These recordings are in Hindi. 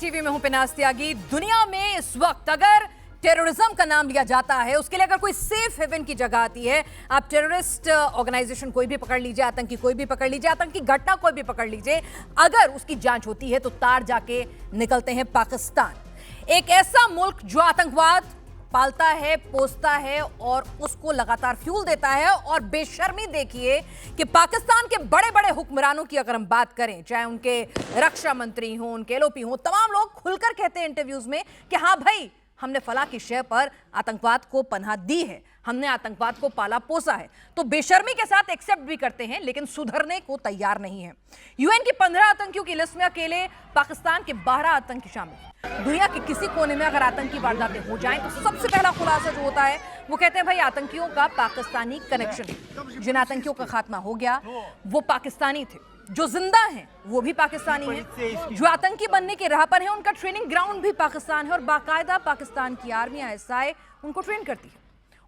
टीवी में हूं पिनाज त्यागी। दुनिया में इस वक्त अगर टेररिज्म का नाम लिया जाता है, उसके लिए अगर कोई सेफ हेवन की जगह आती है, आप टेररिस्ट ऑर्गेनाइजेशन कोई भी पकड़ लीजिए, आतंकी कोई भी पकड़ लीजिए, आतंकी घटना कोई भी पकड़ लीजिए, अगर उसकी जांच होती है तो तार जाके निकलते हैं पाकिस्तान। एक ऐसा मुल्क जो आतंकवाद पालता है, पोसता है और उसको लगातार फ्यूल देता है। और बेशर्मी देखिए कि पाकिस्तान के बड़े बड़े हुक्मरानों की अगर हम बात करें, चाहे उनके रक्षा मंत्री हों, उनके एलओपी हों, तमाम लोग खुलकर कहते हैं इंटरव्यूज में कि हाँ भाई, हमने फला की शय पर आतंकवाद को पनाह दी है, हमने आतंकवाद को पाला पोसा है। तो बेशर्मी के साथ एक्सेप्ट भी करते हैं, लेकिन सुधरने को तैयार नहीं है। यूएन की 15 आतंकियों की लिस्ट में अकेले पाकिस्तान के 12 आतंकी शामिल हैं। दुनिया के किसी कोने में अगर आतंकी वारदातें हो जाएं तो सबसे पहला खुलासा जो होता है वो कहते हैं भाई आतंकियों का पाकिस्तानी कनेक्शन है। जिन आतंकियों का खात्मा हो गया वो पाकिस्तानी थे, जो जिंदा हैं वो भी पाकिस्तानी हैं, जो आतंकी बनने की राह पर हैं उनका ट्रेनिंग ग्राउंड भी पाकिस्तान है और बाकायदा पाकिस्तान की आर्मी आईएसआई उनको ट्रेन करती है।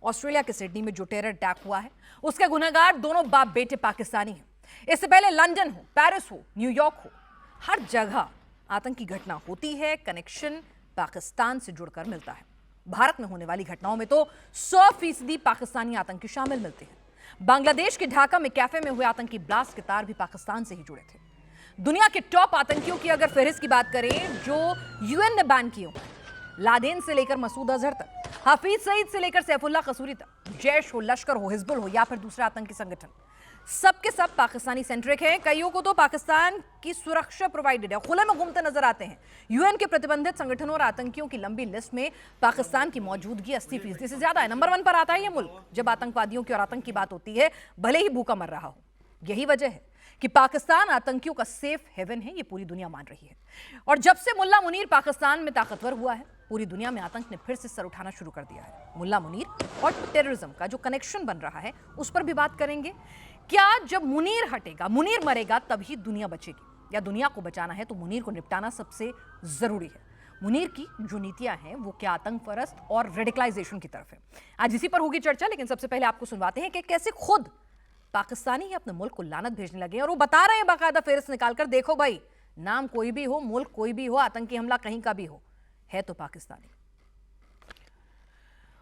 ऑस्ट्रेलिया के सिडनी में जो टेरर अटैक हुआ है उसके गुनहगार दोनों बाप बेटे पाकिस्तानी हैं। इससे पहले लंदन हो, पेरिस हो, न्यूयॉर्क हो, हर जगह आतंकी घटना होती है, कनेक्शन पाकिस्तान से जुड़कर मिलता है। भारत में होने वाली घटनाओं में तो 100% पाकिस्तानी आतंकी शामिल मिलते हैं। बांग्लादेश के ढाका में कैफे में हुए आतंकी ब्लास्ट के तार भी पाकिस्तान से ही जुड़े थे। दुनिया के टॉप आतंकियों की अगर फहरिस्त की बात करें जो यूएन ने बैन किए, लादेन से लेकर मसूद अजहर तक, हाफिज सईद से लेकर सैफुल्लाह कसूरी तक, जैश हो, लश्कर हो, हिजबुल हो या फिर दूसरे आतंकी संगठन, सबके सब पाकिस्तानी सेंट्रिक हैं। कईयों को तो पाकिस्तान की सुरक्षा प्रोवाइडेड है, खुले में घूमते नजर आते हैं। यूएन के प्रतिबंधित संगठनों और आतंकियों की लंबी लिस्ट में पाकिस्तान की मौजूदगी 80% से ज्यादा है। नंबर 1 पर आता है यह मुल्क जब आतंकवादियों की और आतंक की बात होती है, भले ही भूखा मर रहा हो। यही वजह है कि पाकिस्तान आतंकियों का सेफ हेवन है, ये पूरी दुनिया मान रही है। और जब से मुल्ला मुनीर पाकिस्तान में ताकतवर हुआ है, पूरी दुनिया में आतंक ने फिर से सर उठाना शुरू कर दिया है। मुल्ला मुनीर और टेररिज्म का जो कनेक्शन बन रहा है उस पर भी बात करेंगे। क्या जब मुनीर हटेगा, मुनीर मरेगा, तभी दुनिया बचेगी? या दुनिया को बचाना है तो मुनीर को निपटाना सबसे जरूरी है? मुनीर की जो नीतियां हैं वो क्या आतंक परस्त और रेडिकलाइजेशन की तरफ है? आज इसी पर होगी चर्चा, लेकिन सबसे पहले आपको सुनवाते हैं कि कैसे खुद पाकिस्तानी ही अपने मुल्क को लानत भेजने लगे और वो बता रहे हैं बाकायदा फेरिस्त निकालकर, देखो भाई, नाम कोई भी हो, मुल्क कोई भी हो, आतंकी हमला कहीं का भी हो, है तो पाकिस्तानी।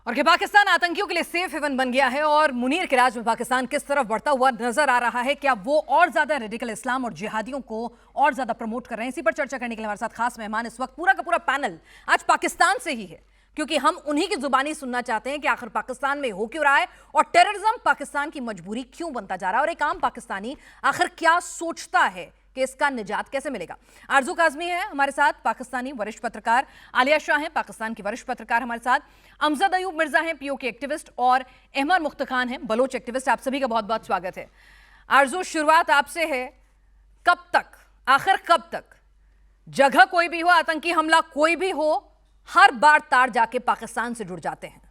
और कि पाकिस्तान आतंकियों के लिए सेफ हेवन बन गया है और मुनीर के राज में पाकिस्तान किस तरफ बढ़ता हुआ नजर आ रहा है, क्या वो और ज्यादा रेडिकल इस्लाम और जिहादियों को और ज्यादा प्रमोट कर रहे हैं? इसी पर चर्चा करने के लिए हमारे साथ खास मेहमान इस वक्त पूरा का पूरा पैनल आज पाकिस्तान से ही है, क्योंकि हम उन्हीं की जुबानी सुनना चाहते हैं कि आखिर पाकिस्तान में हो क्यों रहा है और टेररिज्म पाकिस्तान की मजबूरी क्यों बनता जा रहा है और एक आम पाकिस्तानी आखिर क्या सोचता है कि इसका निजात कैसे मिलेगा। आरजू काजमी है हमारे साथ, पाकिस्तानी वरिष्ठ पत्रकार, आलिया शाह हैं पाकिस्तान की वरिष्ठ पत्रकार हमारे साथ, अमजद अयूब मिर्जा हैं पीओके एक्टिविस्ट और अहमद मुख्तार खान हैं बलोच एक्टिविस्ट। आप सभी का बहुत बहुत स्वागत है। आरजू, शुरुआत आपसे है, कब तक, आखिर कब तक, जगह कोई भी हो, आतंकी हमला कोई भी हो, हर बार तार जाके पाकिस्तान से जुड़ जाते हैं?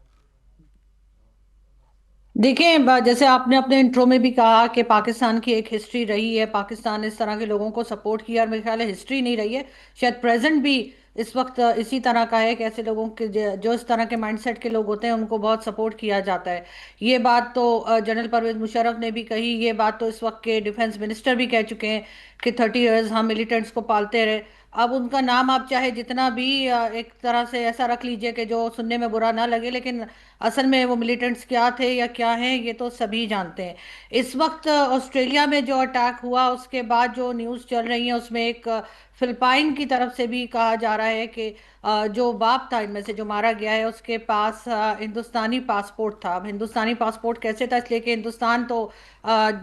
देखिए, जैसे आपने अपने इंट्रो में भी कहा कि पाकिस्तान की एक हिस्ट्री रही है, पाकिस्तान ने इस तरह के लोगों को सपोर्ट किया और मेरे ख्याल है हिस्ट्री नहीं रही है, शायद प्रेजेंट भी इस वक्त इसी तरह का है कि ऐसे लोगों के जो इस तरह के माइंडसेट के लोग होते हैं उनको बहुत सपोर्ट किया जाता है। ये बात तो जनरल परवेज मुशर्रफ ने भी कही, ये बात तो इस वक्त के डिफेंस मिनिस्टर भी कह चुके हैं कि 30 इयर्स हम मिलिटेंट्स को पालते रहे। अब उनका नाम आप चाहे जितना भी एक तरह से ऐसा रख लीजिए कि जो सुनने में बुरा ना लगे, लेकिन असल में वो मिलिटेंट्स क्या थे या क्या हैं ये तो सभी जानते हैं। इस वक्त ऑस्ट्रेलिया में जो अटैक हुआ उसके बाद जो न्यूज़ चल रही है उसमें एक फिलिपाइन की तरफ से भी कहा जा रहा है कि जो बाप था इनमें से जो मारा गया है उसके पास हिंदुस्तानी पासपोर्ट था। अब हिंदुस्तानी पासपोर्ट कैसे था, इसलिए कि हिंदुस्तान तो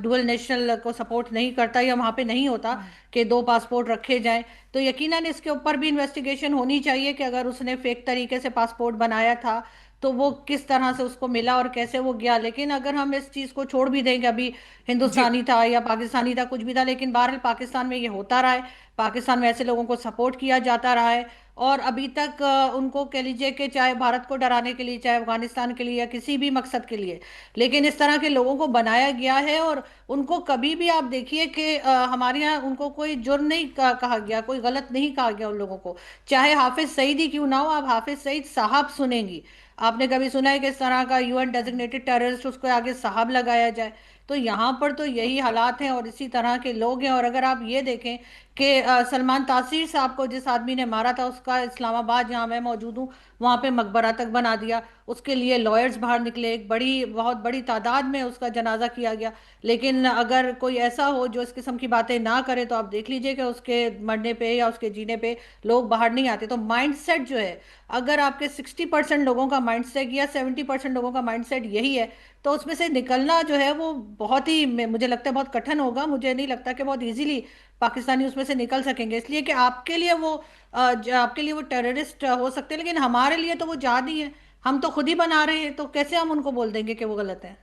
डुअल नेशनल को सपोर्ट नहीं करता या वहाँ पे नहीं होता कि दो पासपोर्ट रखे जाएं। तो यकीनन इसके ऊपर भी इन्वेस्टिगेशन होनी चाहिए कि अगर उसने फेक तरीके से पासपोर्ट बनाया था तो वो किस तरह से उसको मिला और कैसे वो गया। लेकिन अगर हम इस चीज़ को छोड़ भी देंगे, अभी जी, हिंदुस्तानी था या पाकिस्तानी था, कुछ भी था, लेकिन बहरहाल पाकिस्तान में ये होता रहा है, पाकिस्तान में ऐसे लोगों को सपोर्ट किया जाता रहा है और अभी तक उनको कह लीजिए कि चाहे भारत को डराने के लिए, चाहे अफगानिस्तान के लिए या किसी भी मकसद के लिए, लेकिन इस तरह के लोगों को बनाया गया है। और उनको कभी भी आप देखिए कि हमारे यहाँ उनको कोई जुर्म नहीं कहा गया, कोई गलत नहीं कहा गया उन लोगों को, चाहे हाफिज सईद ही क्यों ना हो। आप हाफिज सईद साहब सुनेंगी, आपने कभी सुना है कि इस तरह का यूएन डेजिग्नेटेड टेररिस्ट उसको आगे साहब लगाया जाए? तो यहाँ पर तो यही हालात हैं और इसी तरह के लोग हैं। और अगर आप ये देखें कि सलमान तासीर साहब को जिस आदमी ने मारा था, उसका इस्लामाबाद, जहाँ मैं मौजूद हूँ, वहाँ पे मकबरा तक बना दिया। उसके लिए लॉयर्स बाहर निकले, एक बड़ी बहुत बड़ी तादाद में उसका जनाजा किया गया। लेकिन अगर कोई ऐसा हो जो इस किस्म की बातें ना करे, तो आप देख लीजिए कि उसके मरने पे या उसके जीने पे लोग बाहर नहीं आते। तो माइंडसेट जो है, अगर आपके 60% लोगों का माइंडसेट या 70% लोगों का माइंडसेट यही है, तो उसमें से निकलना जो है वो बहुत ही, मुझे लगता है बहुत कठिन होगा। मुझे नहीं लगता कि बहुत इजीली पाकिस्तानी उसमें से निकल सकेंगे। इसलिए कि आपके लिए वो आपके लिए वो टेररिस्ट हो सकते हैं, लेकिन हमारे लिए तो वो जिहादी है। हम तो खुद ही बना रहे हैं, तो कैसे हम उनको बोल देंगे कि वो गलत है।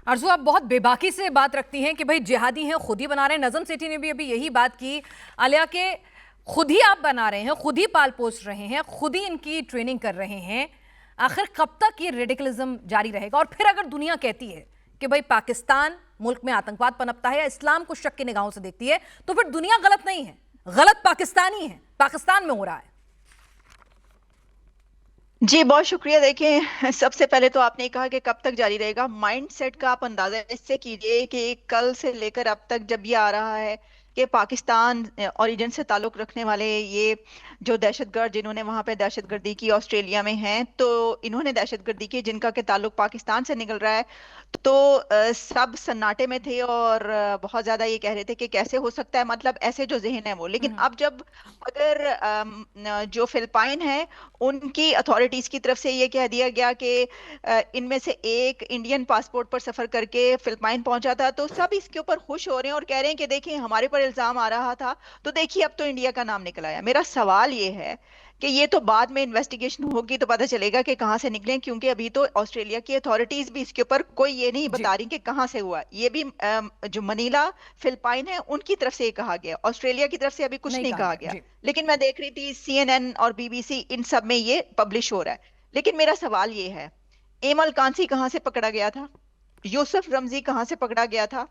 अर्जू, आप बहुत बेबाकी से बात रखती हैं कि भाई जिहादी हैं, खुद ही बना रहे हैं। नजम सेठी ने भी अभी यही बात की आलिया के, खुद ही आप बना रहे हैं, खुद ही पाल पोस रहे हैं, खुद ही इनकी ट्रेनिंग कर रहे हैं। आखिर कब तक ये रेडिकलिज्म जारी रहेगा? और फिर अगर दुनिया कहती है कि भाई पाकिस्तान मुल्क में आतंकवाद पनपता है या इस्लाम को शक की निगाहों से देखती है, तो फिर दुनिया गलत नहीं है, गलत पाकिस्तानी है, पाकिस्तान में हो रहा है। जी बहुत शुक्रिया। देखें, सबसे पहले तो आपने कहा कि कब तक जारी रहेगा। माइंडसेट का आप अंदाजा इससे कीजिए कि कल से लेकर अब तक जब ये आ रहा है कि पाकिस्तान ओरिजिन से ताल्लुक रखने वाले ये जो दहशतगर्द जिन्होंने वहां पे दहशतगर्दी की ऑस्ट्रेलिया में हैं, तो इन्होंने दहशतगर्दी की जिनका के ताल्लुक पाकिस्तान से निकल रहा है, तो सब सन्नाटे में थे और बहुत ज्यादा ये कह रहे थे कि कैसे हो सकता है, मतलब ऐसे जो जहन है वो। लेकिन अब जब अगर जो फिलिपाइन है उनकी अथॉरिटीज की तरफ से ये कह दिया गया कि इनमें से एक इंडियन पासपोर्ट पर सफर करके फिलिपाइन पहुंचा था, तो सब इसके ऊपर खुश हो रहे हैं और कह रहे हैं कि देखिए हमारे पर इल्जाम आ रहा था, तो देखिए अब तो इंडिया का नाम निकल आया। मेरा सवाल ये है कि ये तो बाद में इन्वेस्टिगेशन होगी तो पता चलेगा कि कहाँ से निकले, क्योंकि अभी तो ऑस्ट्रेलिया की अथॉरिटीज भी इसके ऊपर कोई ये नहीं जी। बता रही कि कहाँ से हुआ। ये भी जो मनीला फिलिपाइन है उनकी तरफ से ये कहा गया, ऑस्ट्रेलिया की तरफ से अभी कुछ नहीं नहीं कहा कहा गया गया। जी। लेकिन मैं देख रही थी CNN और BBC, इन सब में ये पब्लिश हो रहा है। लेकिन मेरा सवाल ये है, एमल कांसी कहाँ से पकड़ा गया था? यूसुफ रमजी कहाँ से पकड़ा गया था?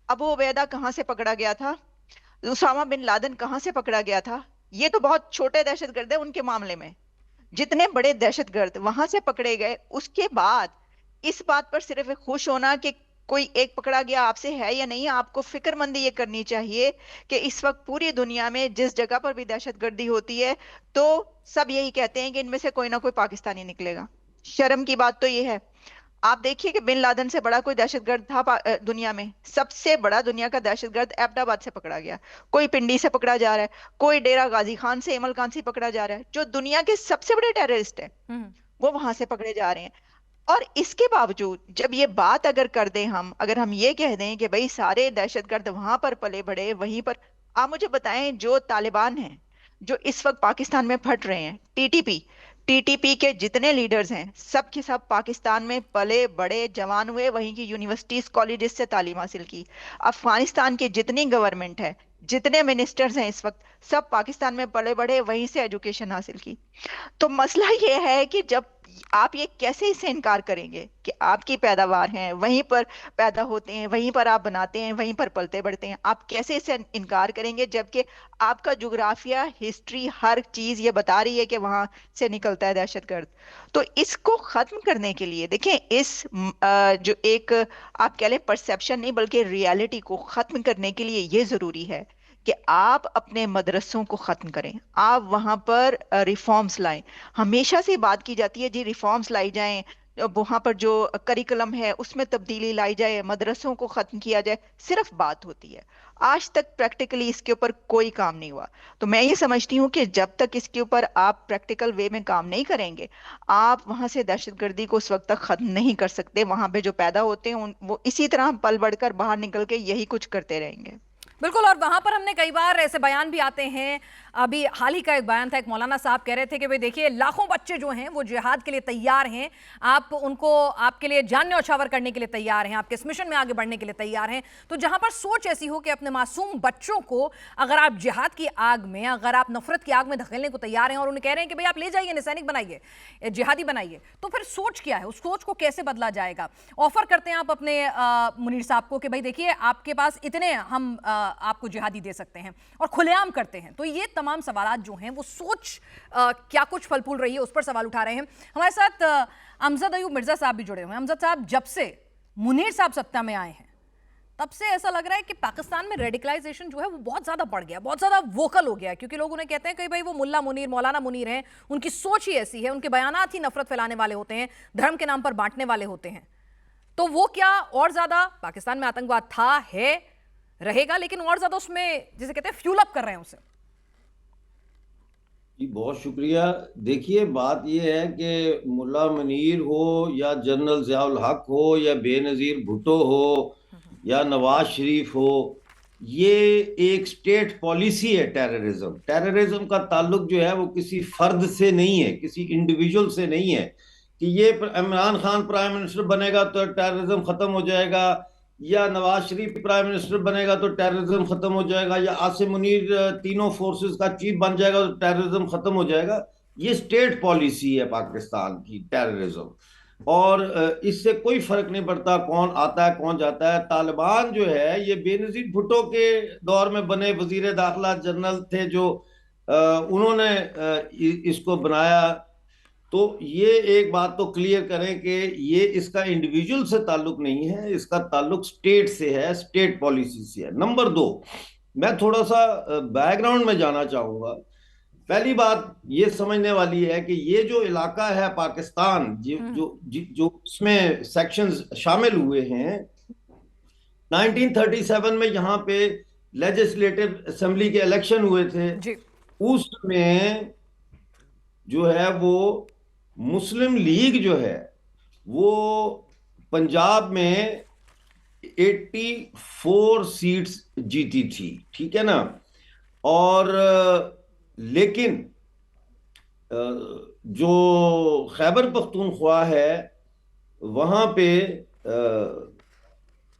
अबू उबैदा कहाँ से पकड़ा गया था? उसामा बिन लादेन कहाँ से पकड़ा गया था? ये तो बहुत छोटे दहशतगर्द है उनके मामले में, जितने बड़े दहशतगर्द वहां से पकड़े गए, उसके बाद इस बात पर सिर्फ खुश होना कि कोई एक पकड़ा गया आपसे है या नहीं। आपको फिक्रमंदी ये करनी चाहिए कि इस वक्त पूरी दुनिया में जिस जगह पर भी दहशतगर्दी होती है, तो सब यही कहते हैं कि इनमें से कोई ना कोई पाकिस्तानी निकलेगा। शर्म की बात तो ये है। आप देखिए कि बिन लादेन से बड़ा कोई दहशतगर्द था दुनिया में? सबसे बड़ा दुनिया का दहशतगर्द एबटाबाद से पकड़ा गया, कोई पिंडी से पकड़ा जा रहा है, कोई डेरा गाजी खान से इमल खान से पकड़ा जा रहा है, जो दुनिया के सबसे बड़े टेररिस्ट है हम्म। वो वहां से पकड़े जा रहे हैं। और इसके बावजूद जब ये बात अगर कर दें हम, अगर हम ये कह दें कि भाई सारे दहशतगर्द वहां पर पले बढ़े वहीं पर, आप मुझे बताएं जो तालिबान हैं जो इस वक्त पाकिस्तान में फट रहे हैं, टीटीपी के जितने लीडर्स हैं सब के सब पाकिस्तान में पले बड़े जवान हुए, वहीं की यूनिवर्सिटीज कॉलेजेस से तालीम हासिल की। अफगानिस्तान की जितनी गवर्नमेंट है, जितने मिनिस्टर्स हैं इस वक्त, सब पाकिस्तान में पले बढ़े, वहीं से एजुकेशन हासिल की। तो मसला ये है कि जब आप ये कैसे इससे इनकार करेंगे कि आपकी पैदावार है, वहीं पर पैदा होते हैं, वहीं पर आप बनाते हैं, वहीं पर पलते बढ़ते हैं, आप कैसे इससे इनकार करेंगे जबकि आपका जुग्राफिया, हिस्ट्री, हर चीज ये बता रही है कि वहां से निकलता है दहशतगर्द। तो इसको खत्म करने के लिए देखें, इस जो एक आप कह लें परसेप्शन नहीं बल्कि रियलिटी को खत्म करने के लिए ये जरूरी है कि आप अपने मदरसों को खत्म करें, आप वहां पर रिफॉर्म्स लाएं। हमेशा से बात की जाती है जी रिफॉर्म्स लाई जाएं, वहां पर जो करिकुलम है उसमें तब्दीली लाई जाए, मदरसों को खत्म किया जाए, सिर्फ बात होती है। आज तक प्रैक्टिकली इसके ऊपर कोई काम नहीं हुआ। तो मैं ये समझती हूँ कि जब तक इसके ऊपर आप प्रैक्टिकल वे में काम नहीं करेंगे, आप वहां से दहशतगर्दी को उस वक्त तक खत्म नहीं कर सकते। वहां पे जो पैदा होते हैं वो इसी तरह पल बढ़कर बाहर निकल के यही कुछ करते रहेंगे। बिल्कुल। और वहां पर हमने कई बार ऐसे बयान भी आते हैं, अभी हाल ही का एक बयान था, एक मौलाना साहब कह रहे थे कि भाई देखिए लाखों बच्चे जो हैं वो जिहाद के लिए तैयार हैं, आप उनको आपके लिए जान न्यौछावर करने के लिए तैयार हैं, आपके इस मिशन में आगे बढ़ने के लिए तैयार हैं। तो जहां पर सोच ऐसी हो कि अपने मासूम बच्चों को अगर आप जिहाद की आग में, अगर आप नफरत की आग में धकेलने को तैयार हैं और उन्हें कह रहे हैं कि भाई आप ले जाइए, सैनिक बनाइए, जिहादी बनाइए, तो फिर सोच क्या है? उस सोच को कैसे बदला जाएगा? ऑफर करते हैं आप अपने मुनीर साहब को कि भाई देखिए आपके पास इतने हम आपको जिहादी दे सकते हैं, और खुलेआम करते हैं। तो ये तमाम सवालात जो हैं वो सोच क्या कुछ फल फूल रही है, उस पर सवाल उठा रहे हैं। हमारे साथ अमजद अयूब मिर्जा साहब भी जुड़े हुए हैं। अमजद साहब, जब से मुनीर साहब सत्ता में आए हैं, तब से ऐसा लग रहा है कि पाकिस्तान में रेडिकलाइजेशन जो है वो बहुत ज्यादा बढ़ गया, बहुत ज्यादा वोकल हो गया है, क्योंकि लोग उन्हें कहते हैं कि भाई वो मुल्ला मुनीर, मौलाना मुनीर हैं, उनकी सोच ही ऐसी है, उनके बयानात ही नफरत फैलाने वाले होते हैं, धर्म के नाम पर बांटने वाले होते हैं। तो वो क्या और ज्यादा पाकिस्तान में आतंकवाद था, है, रहेगा, लेकिन और ज्यादा उसमें जिसे कहते हैं फ्यूल अप कर रहे हैं उसे। जी बहुत शुक्रिया। देखिए बात यह है कि मुल्ला मुनीर हो या जनरल ज़ियाउल हक हो या बेनज़ीर भुट्टो हो या नवाज शरीफ हो, ये एक स्टेट पॉलिसी है। टेररिज्म टेररिज्म का ताल्लुक जो है वो किसी फर्द से नहीं है, किसी इंडिविजुअल से नहीं है कि ये इमरान खान प्राइम मिनिस्टर बनेगा तो टेररिज्म खत्म हो जाएगा, या नवाज शरीफ प्राइम मिनिस्टर बनेगा तो टेररिज्म खत्म हो जाएगा, या आसिम मुनीर तीनों फोर्सेस का चीफ बन जाएगा तो टेररिज्म खत्म हो जाएगा। ये स्टेट पॉलिसी है पाकिस्तान की, टेररिज्म। और इससे कोई फर्क नहीं पड़ता कौन आता है कौन जाता है। तालिबान जो है ये बेनजीर भुट्टो के दौर में बने वजीर दाखिला जनरल थे जो उन्होंने इसको बनाया। तो ये एक बात तो क्लियर करें कि ये इसका इंडिविजुअल से ताल्लुक नहीं है, इसका ताल्लुक स्टेट से है, स्टेट पॉलिसी से है। नंबर 2, मैं थोड़ा सा बैकग्राउंड में जाना चाहूंगा। पहली बात ये समझने वाली है कि ये जो इलाका है पाकिस्तान, जो इसमें सेक्शंस शामिल हुए हैं, 1937 में यहाँ पे लेजिस्लेटिव असेंबली के इलेक्शन हुए थे। उसमें जो है वो मुस्लिम लीग जो है वो पंजाब में 84 सीट्स जीती थी, ठीक है ना। और लेकिन जो खैबर पख्तूनख्वा है वहां पे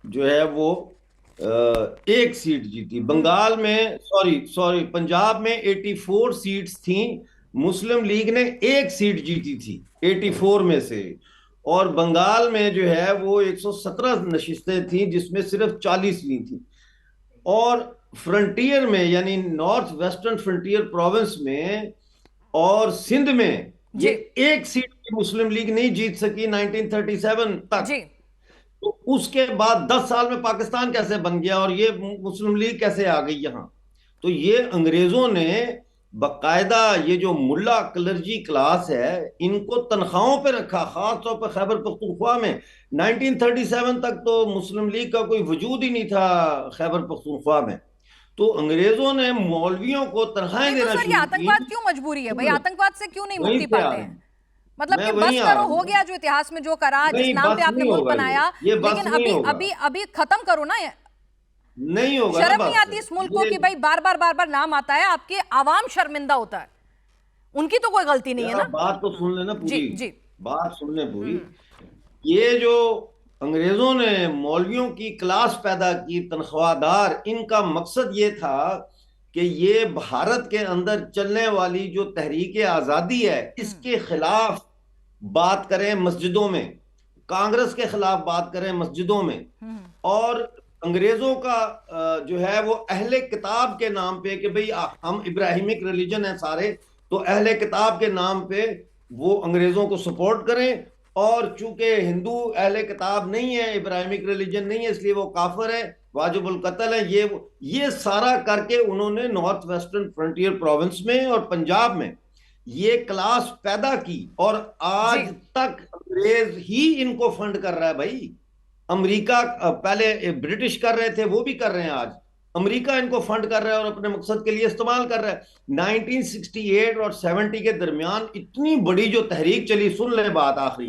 जो है वो एक सीट जीती। बंगाल में सॉरी पंजाब में 84 सीट्स थी, मुस्लिम लीग ने एक सीट जीती थी 84 में से। और बंगाल में जो है वो 117 नशिस्तें थी जिसमें सिर्फ 40 ली थी। और फ्रंटियर में यानी नॉर्थ वेस्टर्न फ्रंटियर प्रोविंस में और सिंध में ये एक सीट की मुस्लिम लीग नहीं जीत सकी 1937 तक। तो उसके बाद 10 साल में पाकिस्तान कैसे बन गया और ये मुस्लिम लीग कैसे आ गई यहां? तो ये अंग्रेजों ने बकायदा ये जो मुल्ला क्लर्जी क्लास है इनको तनख्वाहों पे रखा, खास तौर पर खैबर पख्तूनख्वा में। 1937 तक तो मुस्लिम लीग का कोई वजूद ही नहीं था खैबर पख्तूनख्वा में। तो अंग्रेजों ने मौलवियों को तनख्वाहें देना शुरू की। आतंकवाद क्यों मजबूरी है भाई? आतंकवाद से क्यों नहीं मुक्ति पाते हैं? मतलब कि बस करो, हो गया जो इतिहास में जो करा, जिस नाम पे आपने मुल्क बनाया, लेकिन अभी खत्म करो ना। नहीं होगा। शर्म नहीं आती इस मुल्क को कि भाई बार बार नाम आता है, आपके आवाम शर्मिंदा होता है, उनकी तो कोई गलती नहीं है ना। बात तो सुन लेना पूरी। जी बात सुन ले पूरी। ये जो अंग्रेजों ने मौलवियों की क्लास पैदा की, तनख्वाहदार, इनका मकसद ये था कि ये भारत के अंदर चलने वाली जो तहरीक आजादी है इसके खिलाफ बात करें मस्जिदों में, कांग्रेस के खिलाफ बात करें मस्जिदों में। और अंग्रेजों का जो है वो अहले किताब के नाम पे कि भाई हम इब्राहिमिक रिलीजन है सारे, तो अहले किताब के नाम पे वो अंग्रेजों को सपोर्ट करें। और चूंकि हिंदू अहले किताब नहीं है, इब्राहिमिक रिलीजन नहीं है, इसलिए वो काफिर है, वाजिबुल कत्ल है। ये सारा करके उन्होंने नॉर्थ वेस्टर्न फ्रंटियर प्रोविंस में और पंजाब में ये क्लास पैदा की। और आज तक अंग्रेज ही इनको फंड कर रहा है भाई। अमेरिका पहले ब्रिटिश कर रहे थे, वो भी कर रहे हैं, आज अमेरिका इनको फंड कर रहा है और अपने मकसद के लिए इस्तेमाल कर रहा है। 1968 और 70 के दरमियान इतनी बड़ी जो तहरीक चली, सुन ले बात आखिरी,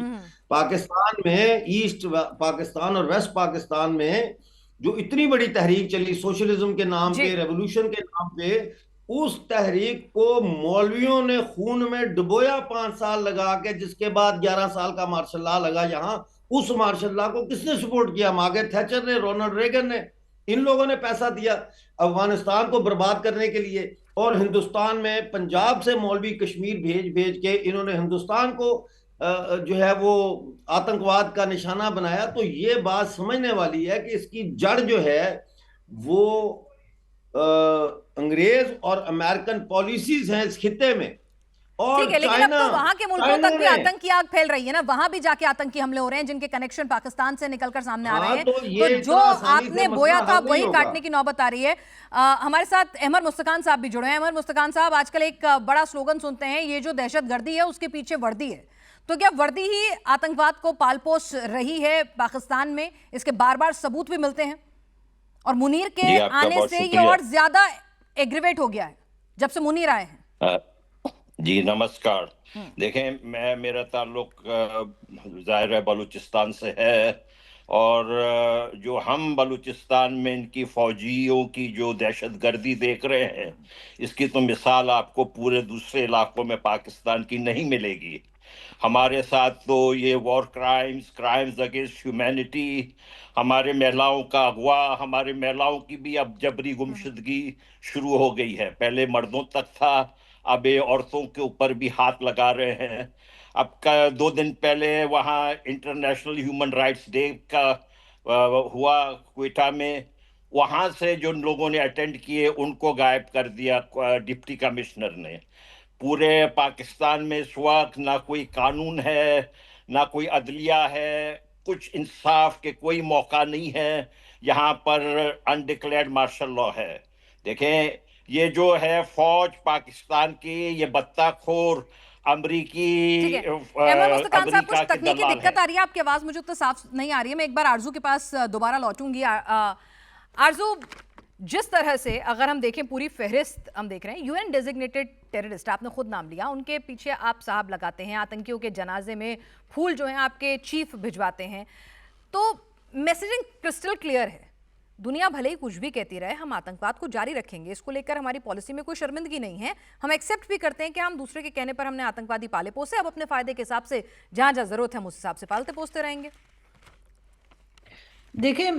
पाकिस्तान में ईस्ट पाकिस्तान और वेस्ट पाकिस्तान में जो इतनी बड़ी तहरीक चली सोशलिज्म के नाम पे, रेवोल्यूशन के नाम पे, उस तहरीक को मौलवियों ने खून में डुबोया 5 साल लगा के, जिसके बाद 11 साल का मार्शल लॉ लगा यहां। उस मार्शल लॉ को किसने सपोर्ट किया? मार्गरेट थैचर ने, रोनाल्ड रेगन ने। इन लोगों ने पैसा दिया अफगानिस्तान को बर्बाद करने के लिए। और हिंदुस्तान में पंजाब से मौलवी कश्मीर भेज भेज के इन्होंने हिंदुस्तान को जो है वो आतंकवाद का निशाना बनाया। तो ये बात समझने वाली है कि इसकी जड़ जो है वो अंग्रेज और अमेरिकन पॉलिसीज हैं इस खित्ते में। और ठीक है, लेकिन अब तो वहां के मुल्कों चाइना तक भी ने, आतंकी आग फैल रही है ना, वहां भी जाके आतंकी हमले हो रहे हैं जिनके कनेक्शन पाकिस्तान से निकलकर सामने आ रहे हाँ हैं। तो तो ये जो इतना आसानी से आपने बोया मसला था हल नहीं वही होगा। काटने की नौबत आ रही है। हमारे साथ अहमद मुस्तकान साहब भी जुड़े हैं। अहमद मुस्तकान साहब, आजकल एक बड़ा स्लोगन सुनते हैं, ये जो दहशतगर्दी है उसके पीछे वर्दी है। तो क्या वर्दी ही आतंकवाद को पाल पोस रही है पाकिस्तान में? इसके बार बार सबूत भी मिलते हैं और मुनीर के जी, आपका आने बहुत से ये शुक्रिया। और ज्यादा एग्रीवेट हो गया है जब से मुनीर आए हैं। अ, जी नमस्कार। देखें, मेरा ताल्लुक ज़ाहिर है बलूचिस्तान से है, और जो हम बलूचिस्तान में इनकी फौजियों की जो दहशतगर्दी देख रहे हैं, इसकी तो मिसाल आपको पूरे दूसरे इलाकों में पाकिस्तान की नहीं मिलेगी। हमारे साथ तो ये war crimes, crimes against humanity, हमारे महिलाओं का अगवा, हमारे महिलाओं की भी अब जबरी गुमशुदगी शुरू हो गई है। पहले मर्दों तक था, अब ये औरतों के ऊपर भी हाथ लगा रहे हैं। अब का 2 दिन पहले वहाँ इंटरनेशनल ह्यूमन राइट्स डे का हुआ क्वेटा में। वहाँ से जो लोगों ने अटेंड किए उनको गायब कर दिया डिप्टी कमिश्नर ने। पूरे पाकिस्तान में इस वक्त ना कोई कानून है, ना कोई अदलिया है, कुछ इंसाफ के कोई मौका नहीं है। यहाँ पर अनडिक्लेयर्ड मार्शल लॉ है। देखें, ये जो है फौज पाकिस्तान की, ये बत्ताखोर अमरीकी ठीक है अहमद मुस्तकान साहब, कुछ अमेरिका के तकनीकी दलाल दिक्कत है। आ रही है, आपकी आवाज मुझे तो साफ नहीं आ रही है। मैं एक बार आरजू के पास दोबारा लौटूंगी। आरजू, जिस तरह से अगर हम देखें पूरी फहरिस्त हम देख रहे हैं, यूएन डेजिग्नेटेड टेररिस्ट आपने खुद नाम लिया, उनके पीछे आप साहब लगाते हैं, आतंकियों के जनाजे में फूल जो हैं आपके चीफ भिजवाते हैं। तो मैसेजिंग क्रिस्टल क्लियर है, दुनिया भले ही कुछ भी कहती रहे, हम आतंकवाद को जारी रखेंगे, इसको लेकर हमारी पॉलिसी में कोई शर्मिंदगी नहीं है। हम एक्सेप्ट भी करते हैं कि हम दूसरे के कहने पर हमने आतंकवादी पाले पोसे, अब अपने फायदे के हिसाब से जहां जहां जरूरत है हम उस हिसाब से पालते पोसते रहेंगे। देखिए,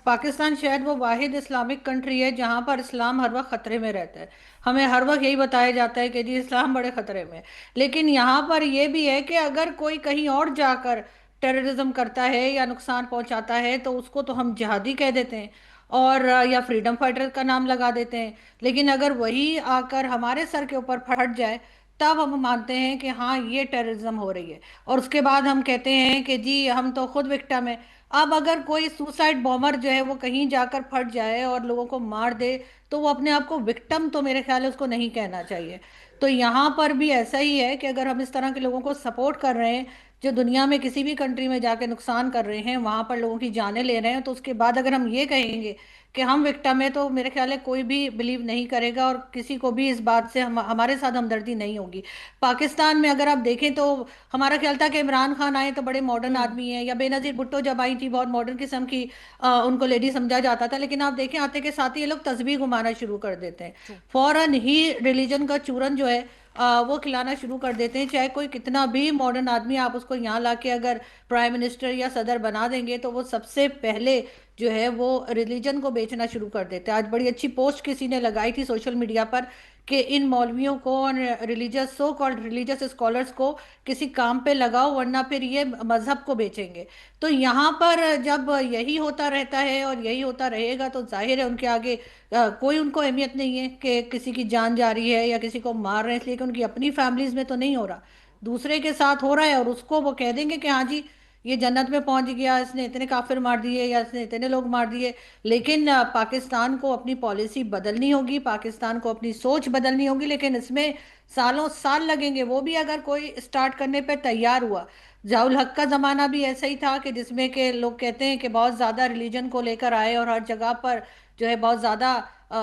पाकिस्तान शायद वो वाहिद इस्लामिक कंट्री है जहां पर इस्लाम हर वक्त खतरे में रहता है। हमें हर वक्त यही बताया जाता है कि जी इस्लाम बड़े खतरे में है। लेकिन यहाँ पर ये भी है कि अगर कोई कहीं और जाकर टेररिज्म करता है या नुकसान पहुंचाता है तो उसको तो हम जिहादी कह देते हैं और या फ्रीडम फाइटर का नाम लगा देते हैं। लेकिन अगर वही आकर हमारे सर के ऊपर फट जाए तब हम मानते हैं कि हाँ ये टेररिज्म हो रही है, और उसके बाद हम कहते हैं कि जी हम तो खुद विक्टिम है। अब अगर कोई सुसाइड बॉम्बर जो है वो कहीं जाकर फट जाए और लोगों को मार दे तो वो अपने आप को विक्टिम तो मेरे ख्याल है उसको नहीं कहना चाहिए। तो यहाँ पर भी ऐसा ही है कि अगर हम इस तरह के लोगों को सपोर्ट कर रहे हैं जो दुनिया में किसी भी कंट्री में जाके नुकसान कर रहे हैं, वहां पर लोगों की जानें ले रहे हैं, तो उसके बाद अगर हम ये कहेंगे कि हम विक्टिम है तो मेरे ख्याल है कोई भी बिलीव नहीं करेगा और किसी को भी इस बात से हमारे साथ हमदर्दी नहीं होगी। पाकिस्तान में अगर आप देखें तो हमारा ख्याल था कि इमरान खान आए तो बड़े मॉडर्न आदमी हैं, या बेनजीर भुट्टो जब आई थी बहुत मॉडर्न किस्म की उनको लेडी समझा जाता था। लेकिन आप देखें आते के साथ ही ये लोग तस्बीह घुमाना शुरू कर देते हैं, फौरन ही रिलीजन का चूरन जो है वो खिलाना शुरू कर देते हैं। चाहे कोई कितना भी मॉडर्न आदमी, आप उसको यहाँ लाके अगर प्राइम मिनिस्टर या सदर बना देंगे तो वो सबसे पहले जो है वो रिलीजन को बेचना शुरू कर देते हैं। आज बड़ी अच्छी पोस्ट किसी ने लगाई थी सोशल मीडिया पर कि इन मौलवियों को और religious so called religious scholars को किसी काम पे लगाओ वरना फिर ये मजहब को बेचेंगे। तो यहाँ पर जब यही होता रहता है और यही होता रहेगा तो जाहिर है उनके आगे कोई उनको अहमियत नहीं है कि किसी की जान जा रही है या किसी को मार रहे हैं, इसलिए कि उनकी अपनी फैमिलीज में तो नहीं हो रहा, दूसरे के साथ हो रहा है, और उसको वो कह देंगे कि हाँ जी ये जन्नत में पहुंच गया, इसने इतने काफिर मार दिए या इसने इतने लोग मार दिए। लेकिन पाकिस्तान को अपनी पॉलिसी बदलनी होगी, पाकिस्तान को अपनी सोच बदलनी होगी, लेकिन इसमें सालों साल लगेंगे। वो भी अगर कोई स्टार्ट करने पे तैयार हुआ। जाउल हक का जमाना भी ऐसा ही था कि जिसमें के लोग कहते हैं कि बहुत ज्यादा रिलीजन को लेकर आए और हर जगह पर जो है बहुत ज्यादा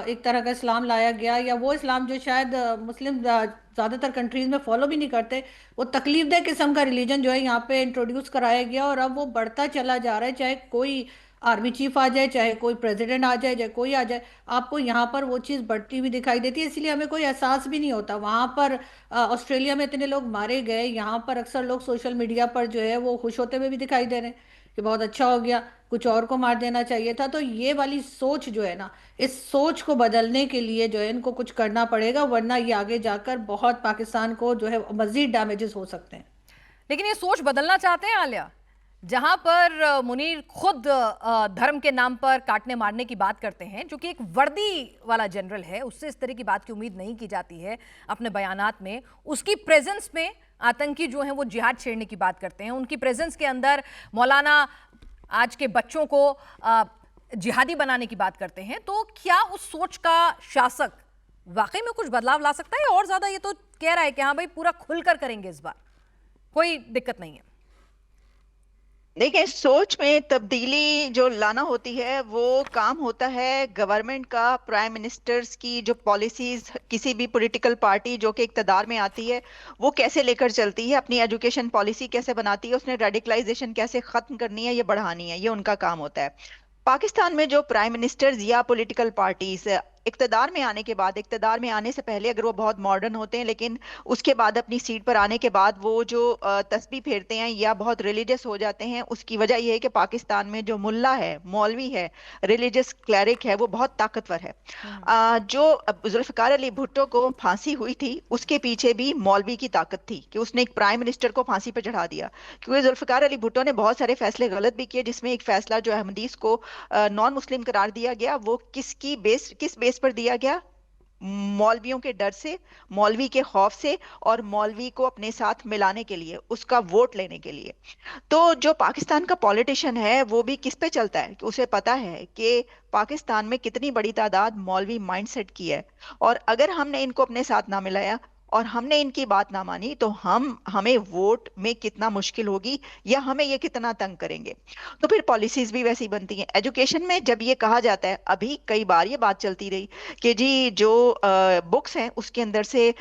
एक तरह का इस्लाम लाया गया, या वो इस्लाम जो शायद मुस्लिम ज्यादातर कंट्रीज में फॉलो भी नहीं करते, वो तकलीफदेह किस्म का रिलीजन जो है यहाँ पे इंट्रोड्यूस कराया गया और अब वो बढ़ता चला जा रहा है। चाहे कोई आर्मी चीफ आ जाए, चाहे कोई प्रेसिडेंट आ जाए, चाहे कोई आ जाए, आपको यहाँ पर वो चीज़ बढ़ती हुई दिखाई देती है। इसलिए हमें कोई एहसास भी नहीं होता। वहाँ पर ऑस्ट्रेलिया में इतने लोग मारे गए, यहाँ पर अक्सर लोग सोशल मीडिया पर जो है वो खुश होते हुए भी दिखाई दे रहे हैं कि बहुत अच्छा हो गया, कुछ और को मार देना चाहिए था। तो ये वाली सोच जो है ना, इस सोच को बदलने के लिए जो है इनको कुछ करना पड़ेगा, वरना ये आगे जाकर बहुत पाकिस्तान को जो है मजीद डैमेजेस हो सकते हैं। लेकिन ये सोच बदलना चाहते हैं आलिया, जहां पर मुनीर खुद धर्म के नाम पर काटने मारने की बात करते हैं, जो कि एक वर्दी वाला जनरल है, उससे इस तरह की बात की उम्मीद नहीं की जाती है अपने बयानात में। उसकी प्रेजेंस में आतंकी जो हैं वो जिहाद छेड़ने की बात करते हैं। उनकी प्रेजेंस के अंदर मौलाना आज के बच्चों को जिहादी बनाने की बात करते हैं। तो क्या उस सोच का शासक वाकई में कुछ बदलाव ला सकता है? और ज्यादा ये तो कह रहा है कि हाँ भाई पूरा खुलकर करेंगे, इस बार कोई दिक्कत नहीं है। देखिए, सोच में तब्दीली जो लाना होती है वो काम होता है गवर्नमेंट का, प्राइम मिनिस्टर्स की जो पॉलिसीज किसी भी पॉलिटिकल पार्टी जो कि इक्तदार में आती है वो कैसे लेकर चलती है, अपनी एजुकेशन पॉलिसी कैसे बनाती है, उसने रेडिकलाइजेशन कैसे खत्म करनी है, ये बढ़ानी है, ये उनका काम होता है। पाकिस्तान में जो प्राइम मिनिस्टर्स या पॉलिटिकल पार्टीज इक्तदार में आने के बाद, इक्तदार में आने से पहले अगर वो बहुत मॉडर्न होते हैं, लेकिन उसके बाद अपनी सीट पर आने के बाद वो जो तस्बीह फेरते हैं या बहुत रिलीजियस हो जाते हैं, उसकी वजह यह है कि पाकिस्तान में जो मुल्ला है, मौलवी है, रिलीजियस क्लैरिक है, वो बहुत ताकतवर है। जो जुल्फिकार अली भुट्टो को फांसी हुई थी उसके पीछे भी मौलवी की ताकत थी कि उसने एक प्राइम मिनिस्टर को फांसी पर चढ़ा दिया, क्योंकि जुल्फिकार अली भुट्टो ने बहुत सारे फैसले गलत भी किए, जिसमें एक फैसला जो अहमदीस को नॉन मुस्लिम करार दिया गया, वो किस बेस पर दिया गया? मौलवियों के डर से, मौलवी के खौफ से, और मौलवी को अपने साथ मिलाने के लिए, उसका वोट लेने के लिए। तो जो पाकिस्तान का पॉलिटिशियन है वो भी किस पे चलता है कि उसे पता है कि पाकिस्तान में कितनी बड़ी तादाद मौलवी माइंडसेट की है, और अगर हमने इनको अपने साथ ना मिलाया और हमने इनकी बात ना मानी तो हमें वोट में कितना मुश्किल होगी, या हमें ये कितना तंग करेंगे। तो फिर पॉलिसीज भी वैसी बनती हैं। एजुकेशन में जब ये कहा जाता है, अभी कई बार ये बात चलती रही कि जी जो बुक्स हैं उसके अंदर से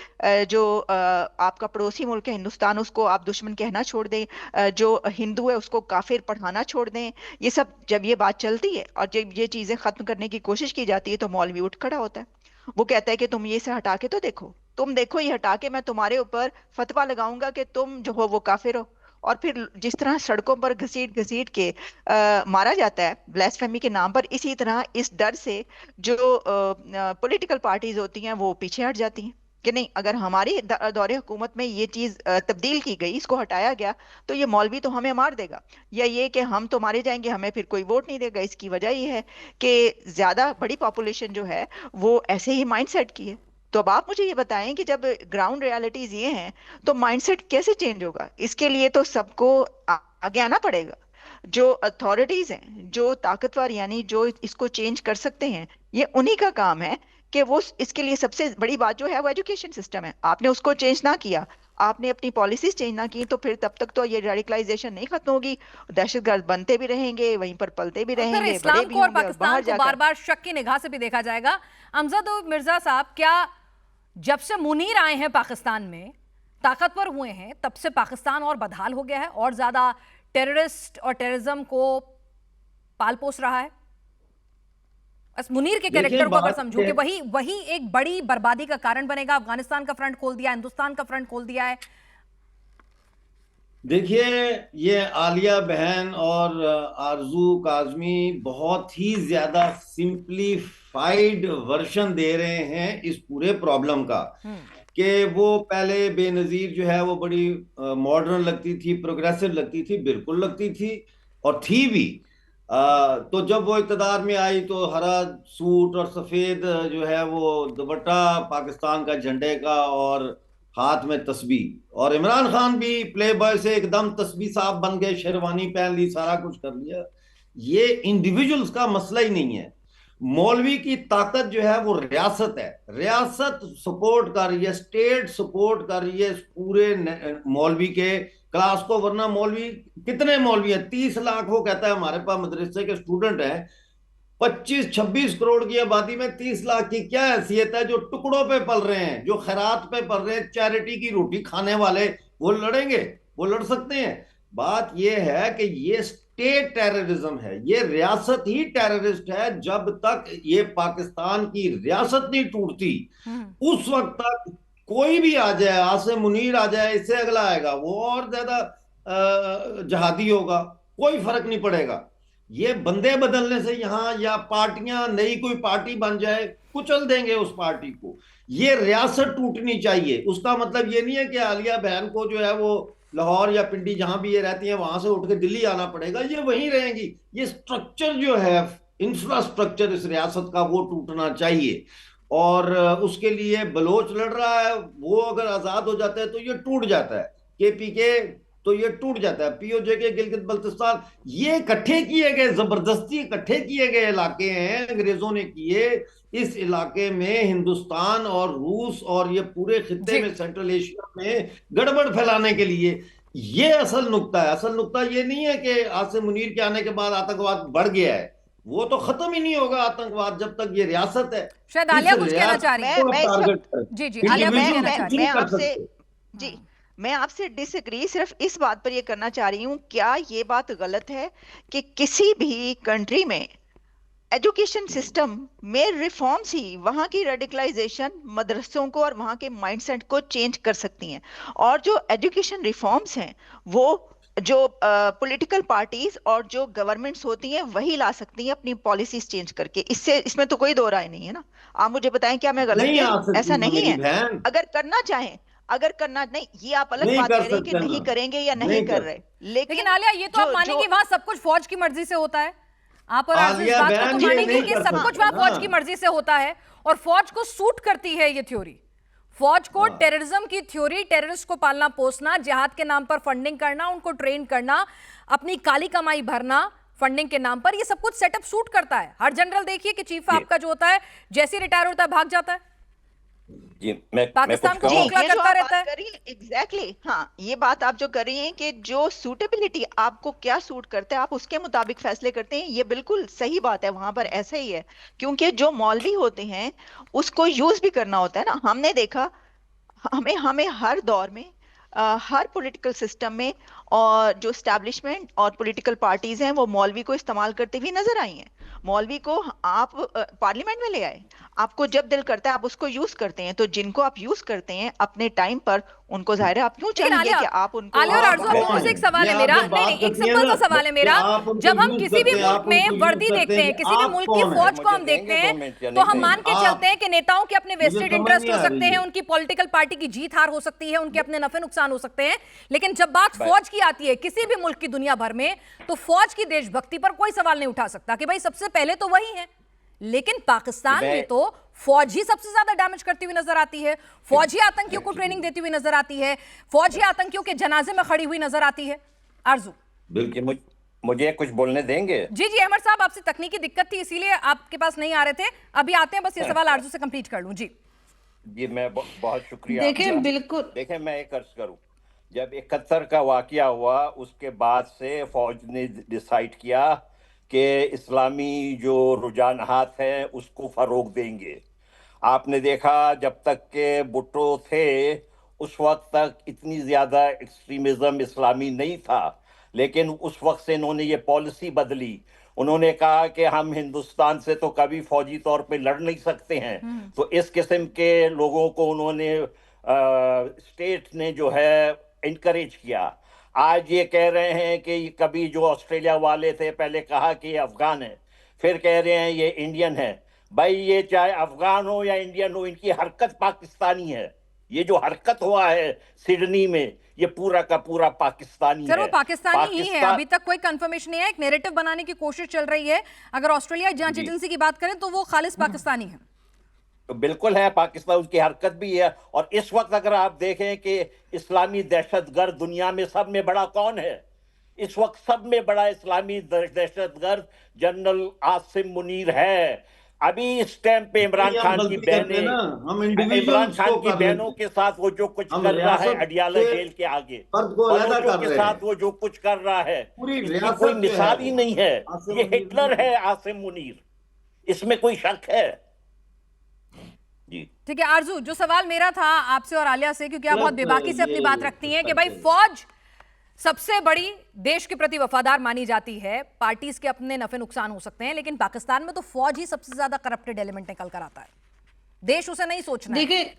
जो आपका पड़ोसी मुल्क है हिंदुस्तान, उसको आप दुश्मन कहना छोड़ दें, जो हिंदू है उसको काफिर पढ़ाना छोड़ दें। ये सब जब ये बात चलती है और जब ये चीजें खत्म करने की कोशिश की जाती है तो मौलवी उठ खड़ा होता है। वो कहता है कि तुम ये से हटा के तो देखो, तुम देखो ये हटा के मैं तुम्हारे ऊपर फतवा लगाऊंगा कि तुम जो हो वो काफिर हो। और फिर जिस तरह सड़कों पर घसीट घसीट के मारा जाता है ब्लास्फेमी के नाम पर, इसी तरह इस डर से जो पॉलिटिकल पार्टीज होती हैं वो पीछे हट जाती हैं कि नहीं, अगर हमारी दौरे हुकूमत में ये चीज तब्दील की गई, इसको हटाया गया, तो ये मौलवी तो हमें मार देगा, या ये कि हम तो मारे जाएंगे, हमें फिर कोई वोट नहीं देगा। इसकी वजह ये है कि ज्यादा बड़ी पॉपुलेशन जो है वो ऐसे ही माइंडसेट की है। तो अब आप मुझे ये बताएं कि जब ग्राउंड रियलिटीज ये हैं तो माइंडसेट कैसे चेंज होगा? इसके लिए तो सबको आगे आना पड़ेगा। जो अथॉरिटीज हैं, जो ताकतवर, यानी जो इसको चेंज कर सकते हैं, ये उन्हीं का काम है कि वो इसके लिए सबसे बड़ी बात जो है वो एजुकेशन सिस्टम है। आपने उसको चेंज ना किया, आपने अपनी पॉलिसीज चेंज ना की, तो फिर तब तक तो ये रेडिकलाइजेशन नहीं खत्म होगी। दहशतगर्द बनते भी रहेंगे, वहीं पर पलते भी और फिर रहेंगे, इस्लाम बड़े भी को और होंगे, और पाकिस्तान बाहर को जाकर बार बार शक की निगाह से भी देखा जाएगा। अमजद मिर्जा साहब, क्या जब से मुनीर आए हैं पाकिस्तान में, ताकतवर हुए हैं, तब से पाकिस्तान और बदहाल हो गया है और ज्यादा टेररिस्ट और टेररिज्म को पाल पोस रहा है? बस मुनीर के कैरेक्टर को अगर समझूं कि वही वही एक बड़ी बर्बादी का कारण बनेगा। अफगानिस्तान का फ्रंट खोल दिया, हिंदुस्तान का फ्रंट खोल दिया है। देखिए, ये आलिया बहन और आरजू काजमी बहुत ही ज्यादा सिंप्लीफाइड वर्जन दे रहे हैं इस पूरे प्रॉब्लम का, कि वो पहले बेनजीर जो है वो बड़ी मॉडर्न लगती थी, प्रोग्रेसिव लगती थी, बिल्कुल लगती थी और थी भी। तो जब वो इक़्तिदार में आई तो हरा सूट और सफेद जो है वो दुपट्टा पाकिस्तान का झंडे का और हाथ में तस्बीह, और इमरान खान भी प्ले बॉय से एकदम तस्बीह साहब बन गए, शेरवानी पहन ली, सारा कुछ कर लिया। ये इंडिविजुअल्स का मसला ही नहीं है। मौलवी की ताकत जो है वो रियासत है, रियासत सपोर्ट कर रही है, स्टेट सपोर्ट कर रही है इस पूरे मौलवी के क्लास को। वरना मौलवी, कितने मौलवी हैं? 30 लाख वो कहता है हमारे पास मदरसे के स्टूडेंट हैं। 25-26 करोड़ की आबादी में 30 लाख की क्या हैसियत है? जो टुकड़ों पे पल रहे हैं, जो खैरात पे पल रहे हैं, चैरिटी की रोटी खाने वाले, वो लड़ेंगे? वो लड़ सकते हैं? बात यह है कि ये स्टेट टेररिज्म है, ये रियासत ही टेररिस्ट है। जब तक ये पाकिस्तान की रियासत नहीं टूटती उस वक्त तक कोई भी आ जाए, आसिम मुनीर आ जाए, इससे अगला आएगा वो और ज्यादा जहादी होगा, कोई फर्क नहीं पड़ेगा। ये बंदे बदलने से यहाँ, या पार्टियां, नई कोई पार्टी बन जाए, कुचल देंगे उस पार्टी को। ये रियासत टूटनी चाहिए। उसका मतलब ये नहीं है कि आलिया बहन को जो है वो लाहौर या पिंडी जहां भी ये रहती हैं वहां से उठ के दिल्ली आना पड़ेगा, ये वहीं रहेंगी। ये स्ट्रक्चर जो है, इंफ्रास्ट्रक्चर इस रियासत का, वो टूटना चाहिए। और उसके लिए बलोच लड़ रहा है, वो अगर आजाद हो जाता है तो ये टूट जाता है। केपीके तो ये टूट जाता है। पीओजे के गिलगित बल्तिस्तान, ये इकट्ठे किए गए, जबरदस्ती इकट्ठे किए गए इलाके हैं, अंग्रेजों ने किए। इस इलाके में हिंदुस्तान और रूस और ये पूरे खित्ते में, सेंट्रल एशिया में गड़बड़ फैलाने के लिए ये असल नुक्ता है। असल नुक्ता ये नहीं है कि आसिम मुनीर के आने के बाद आतंकवाद बढ़ गया है। वो तो खत्म ही नहीं होगा आतंकवाद जब तक ये रियासत है। शायद आलिया कुछ कहना चाह रही है। मैं इस वक्त जी जी, आलिया कुछ कहना चाह रही है। मैं आपसे जी मैं आपसे डिसएग्री सिर्फ इस बात पर ये करना चाह रही हूँ, क्या ये बात गलत है कि किसी भी कंट्री में एजुकेशन सिस्टम में रिफॉर्म्स ही वहां की रेडिकलाइजेशन, मदरसों को और वहां के माइंडसेट को चेंज कर सकती हैं? और जो एजुकेशन रिफॉर्म्स हैं वो जो पॉलिटिकल पार्टीज और जो गवर्नमेंट्स होती हैं वही ला सकती हैं अपनी पॉलिसीज चेंज करके। इसमें तो कोई दो राय नहीं है ना। आप मुझे बताएं क्या मैं गलत नहीं कह आ रही हूं? सकती ऐसा नहीं मेरी है। बहन, अगर करना चाहें, अगर करना नहीं, ये आप अलग नहीं बात कर कह रहे हैं कि सकते नहीं ना, करेंगे या नहीं नहीं कर कर। रहे, लेकिन आलिया, ये तो आप मानेंगे वहां सब कुछ फौज की मर्जी से होता है। आप और आरजू इस आलिया बात को बहन तो ये मानेंगे नहीं कि कर सब कुछ सकते वहां फौज ना। की मर्जी से होता है और फौज को सूट करती है ये थ्योरी। फौज को टेररिज्म की थ्योरी, टेररिस्ट को पालना पोसना, जिहाद के नाम पर फंडिंग करना, उनको ट्रेन करना, अपनी काली कमाई भरना फंडिंग के नाम पर, ये सब कुछ सेटअप सूट करता है। हर जनरल देखिए कि चीफ आपका जो होता है जैसे रिटायर होता है भाग जाता है, जी मैं पाकिस्तान कुछ को कहूं? खोखला ये जो करता आप रहता बात है। करी एग्जैक्टली, हाँ, ये बात आप जो कर रही हैं कि जो सूटेबिलिटी, आपको क्या सूट करता है आप उसके मुताबिक फैसले करते हैं, ये बिल्कुल सही बात है। वहां पर ऐसा ही है, क्योंकि जो मौलवी होते हैं उसको यूज भी करना होता है ना। हमने देखा, हमें हमें हर दौर में हर पॉलिटिकल सिस्टम में और जो स्टैब्लिशमेंट और पॉलिटिकल पार्टीज हैं वो मौलवी को इस्तेमाल करते हुए नजर आई हैं। मौलवी को आप पार्लियामेंट में ले आए, आपको जब दिल करता है आप उसको यूज करते हैं। तो जिनको आप यूज करते हैं अपने टाइम पर, उनको जाहिर है आप क्यों लेकिन चाहेंगे आलिया, कि आप उनको आलिया और आरजू, आप दोनों से एक सवाल है मेरा। नहीं, एक सिंपल सा सवाल है मेरा। जब हम किसी भी मुल्क में वर्दी देखते हैं, किसी भी मुल्क की फौज को हम देखते हैं, तो हम मान के चलते हैं कि नेताओं के अपने वेस्टेड इंटरेस्ट हो सकते हैं, उनकी पॉलिटिकल पार्टी की जीत हार हो सकती है, उनके अपने नफे नुकसान हो सकते हैं। लेकिन जब बात फौज की आती है किसी भी मुल्क की दुनिया भर में, तो फौज की देशभक्ति पर कोई सवाल नहीं उठा सकता कि भाई सबसे पहले तो वही है। लेकिन पाकिस्तान में तो फौज ही सबसे ज्यादा डैमेज करती हुई नजर आती है, फौज ही आतंकियों को ट्रेनिंग देती हुई नजर आती है, फौज ही आतंकियों के जनाजे में खड़ी हुई नजर आती है। आरजू, बिल्कुल, मुझे कुछ बोलने देंगे? जी जी अहमद साहब, आपसे तकनीकी दिक्कत थी इसीलिए आपके पास नहीं आ रहे थे, अभी आते हैं। बस ये सवाल आरजू से कंप्लीट कर लूं। जी जी मैं बहुत शुक्रिया। देखिए बिल्कुल, देखें, मैं एक अर्ज करूं, जब 71 का वाकया हुआ उसके बाद से फौज ने डिसाइड किया कि इस्लामी जो रुझानात हैं उसको फरोग देंगे। आपने देखा जब तक के भुट्टो थे उस वक्त तक इतनी ज्यादा एक्सट्रीमिज्म इस्लामी नहीं था, लेकिन उस वक्त से इन्होंने ये पॉलिसी बदली। उन्होंने कहा कि हम हिंदुस्तान से तो कभी फौजी तौर पे लड़ नहीं सकते हैं, तो इस किस्म के लोगों को उन्होंने स्टेट ने जो है इनकरेज किया। आज ये कह रहे हैं कि कभी जो ऑस्ट्रेलिया वाले थे पहले कहा कि ये अफगान है, फिर कह रहे हैं ये इंडियन है। भाई ये चाहे अफगान हो या इंडियन हो, इनकी हरकत पाकिस्तानी है। ये जो हरकत हुआ है सिडनी में, ये पूरा का पूरा पाकिस्तानी सर, है। वो पाकिस्तानी ही है, अभी तक कोई कंफर्मेशन नहीं है। एक नैरेटिव बनाने की कोशिश चल रही है। अगर ऑस्ट्रेलिया जांच एजेंसी की बात करें तो वो खालिस पाकिस्तानी है। तो बिल्कुल है, पाकिस्तान उसकी हरकत भी है। और इस वक्त अगर आप देखें कि इस्लामी दहशतगर्द दुनिया में सब में बड़ा कौन है, इस वक्त सब में बड़ा इस्लामी दहशतगर्द जनरल आसिम मुनीर है। अभी इस टाइम पे इमरान खान की बहनें, इमरान खान की बहनों के साथ वो जो कुछ कर रहा है अडियाला जेल के आगे, बलोचों के साथ वो जो कुछ कर रहा है, इसकी कोई मिसाल ही नहीं है। ये हिटलर है आसिम मुनीर, इसमें कोई शक है? ठीक है आरजू, जो सवाल मेरा था आपसे और आलिया से, क्योंकि आप बहुत बेबाकी से अपनी बात रखती हैं कि भाई फौज सबसे बड़ी देश के प्रति वफादार मानी जाती है, पार्टीज के अपने नफे नुकसान हो सकते हैं, लेकिन पाकिस्तान में तो फौज ही सबसे ज्यादा करप्टेड एलिमेंट निकल कर आता है। देश उसे नहीं सोचना है। देखिए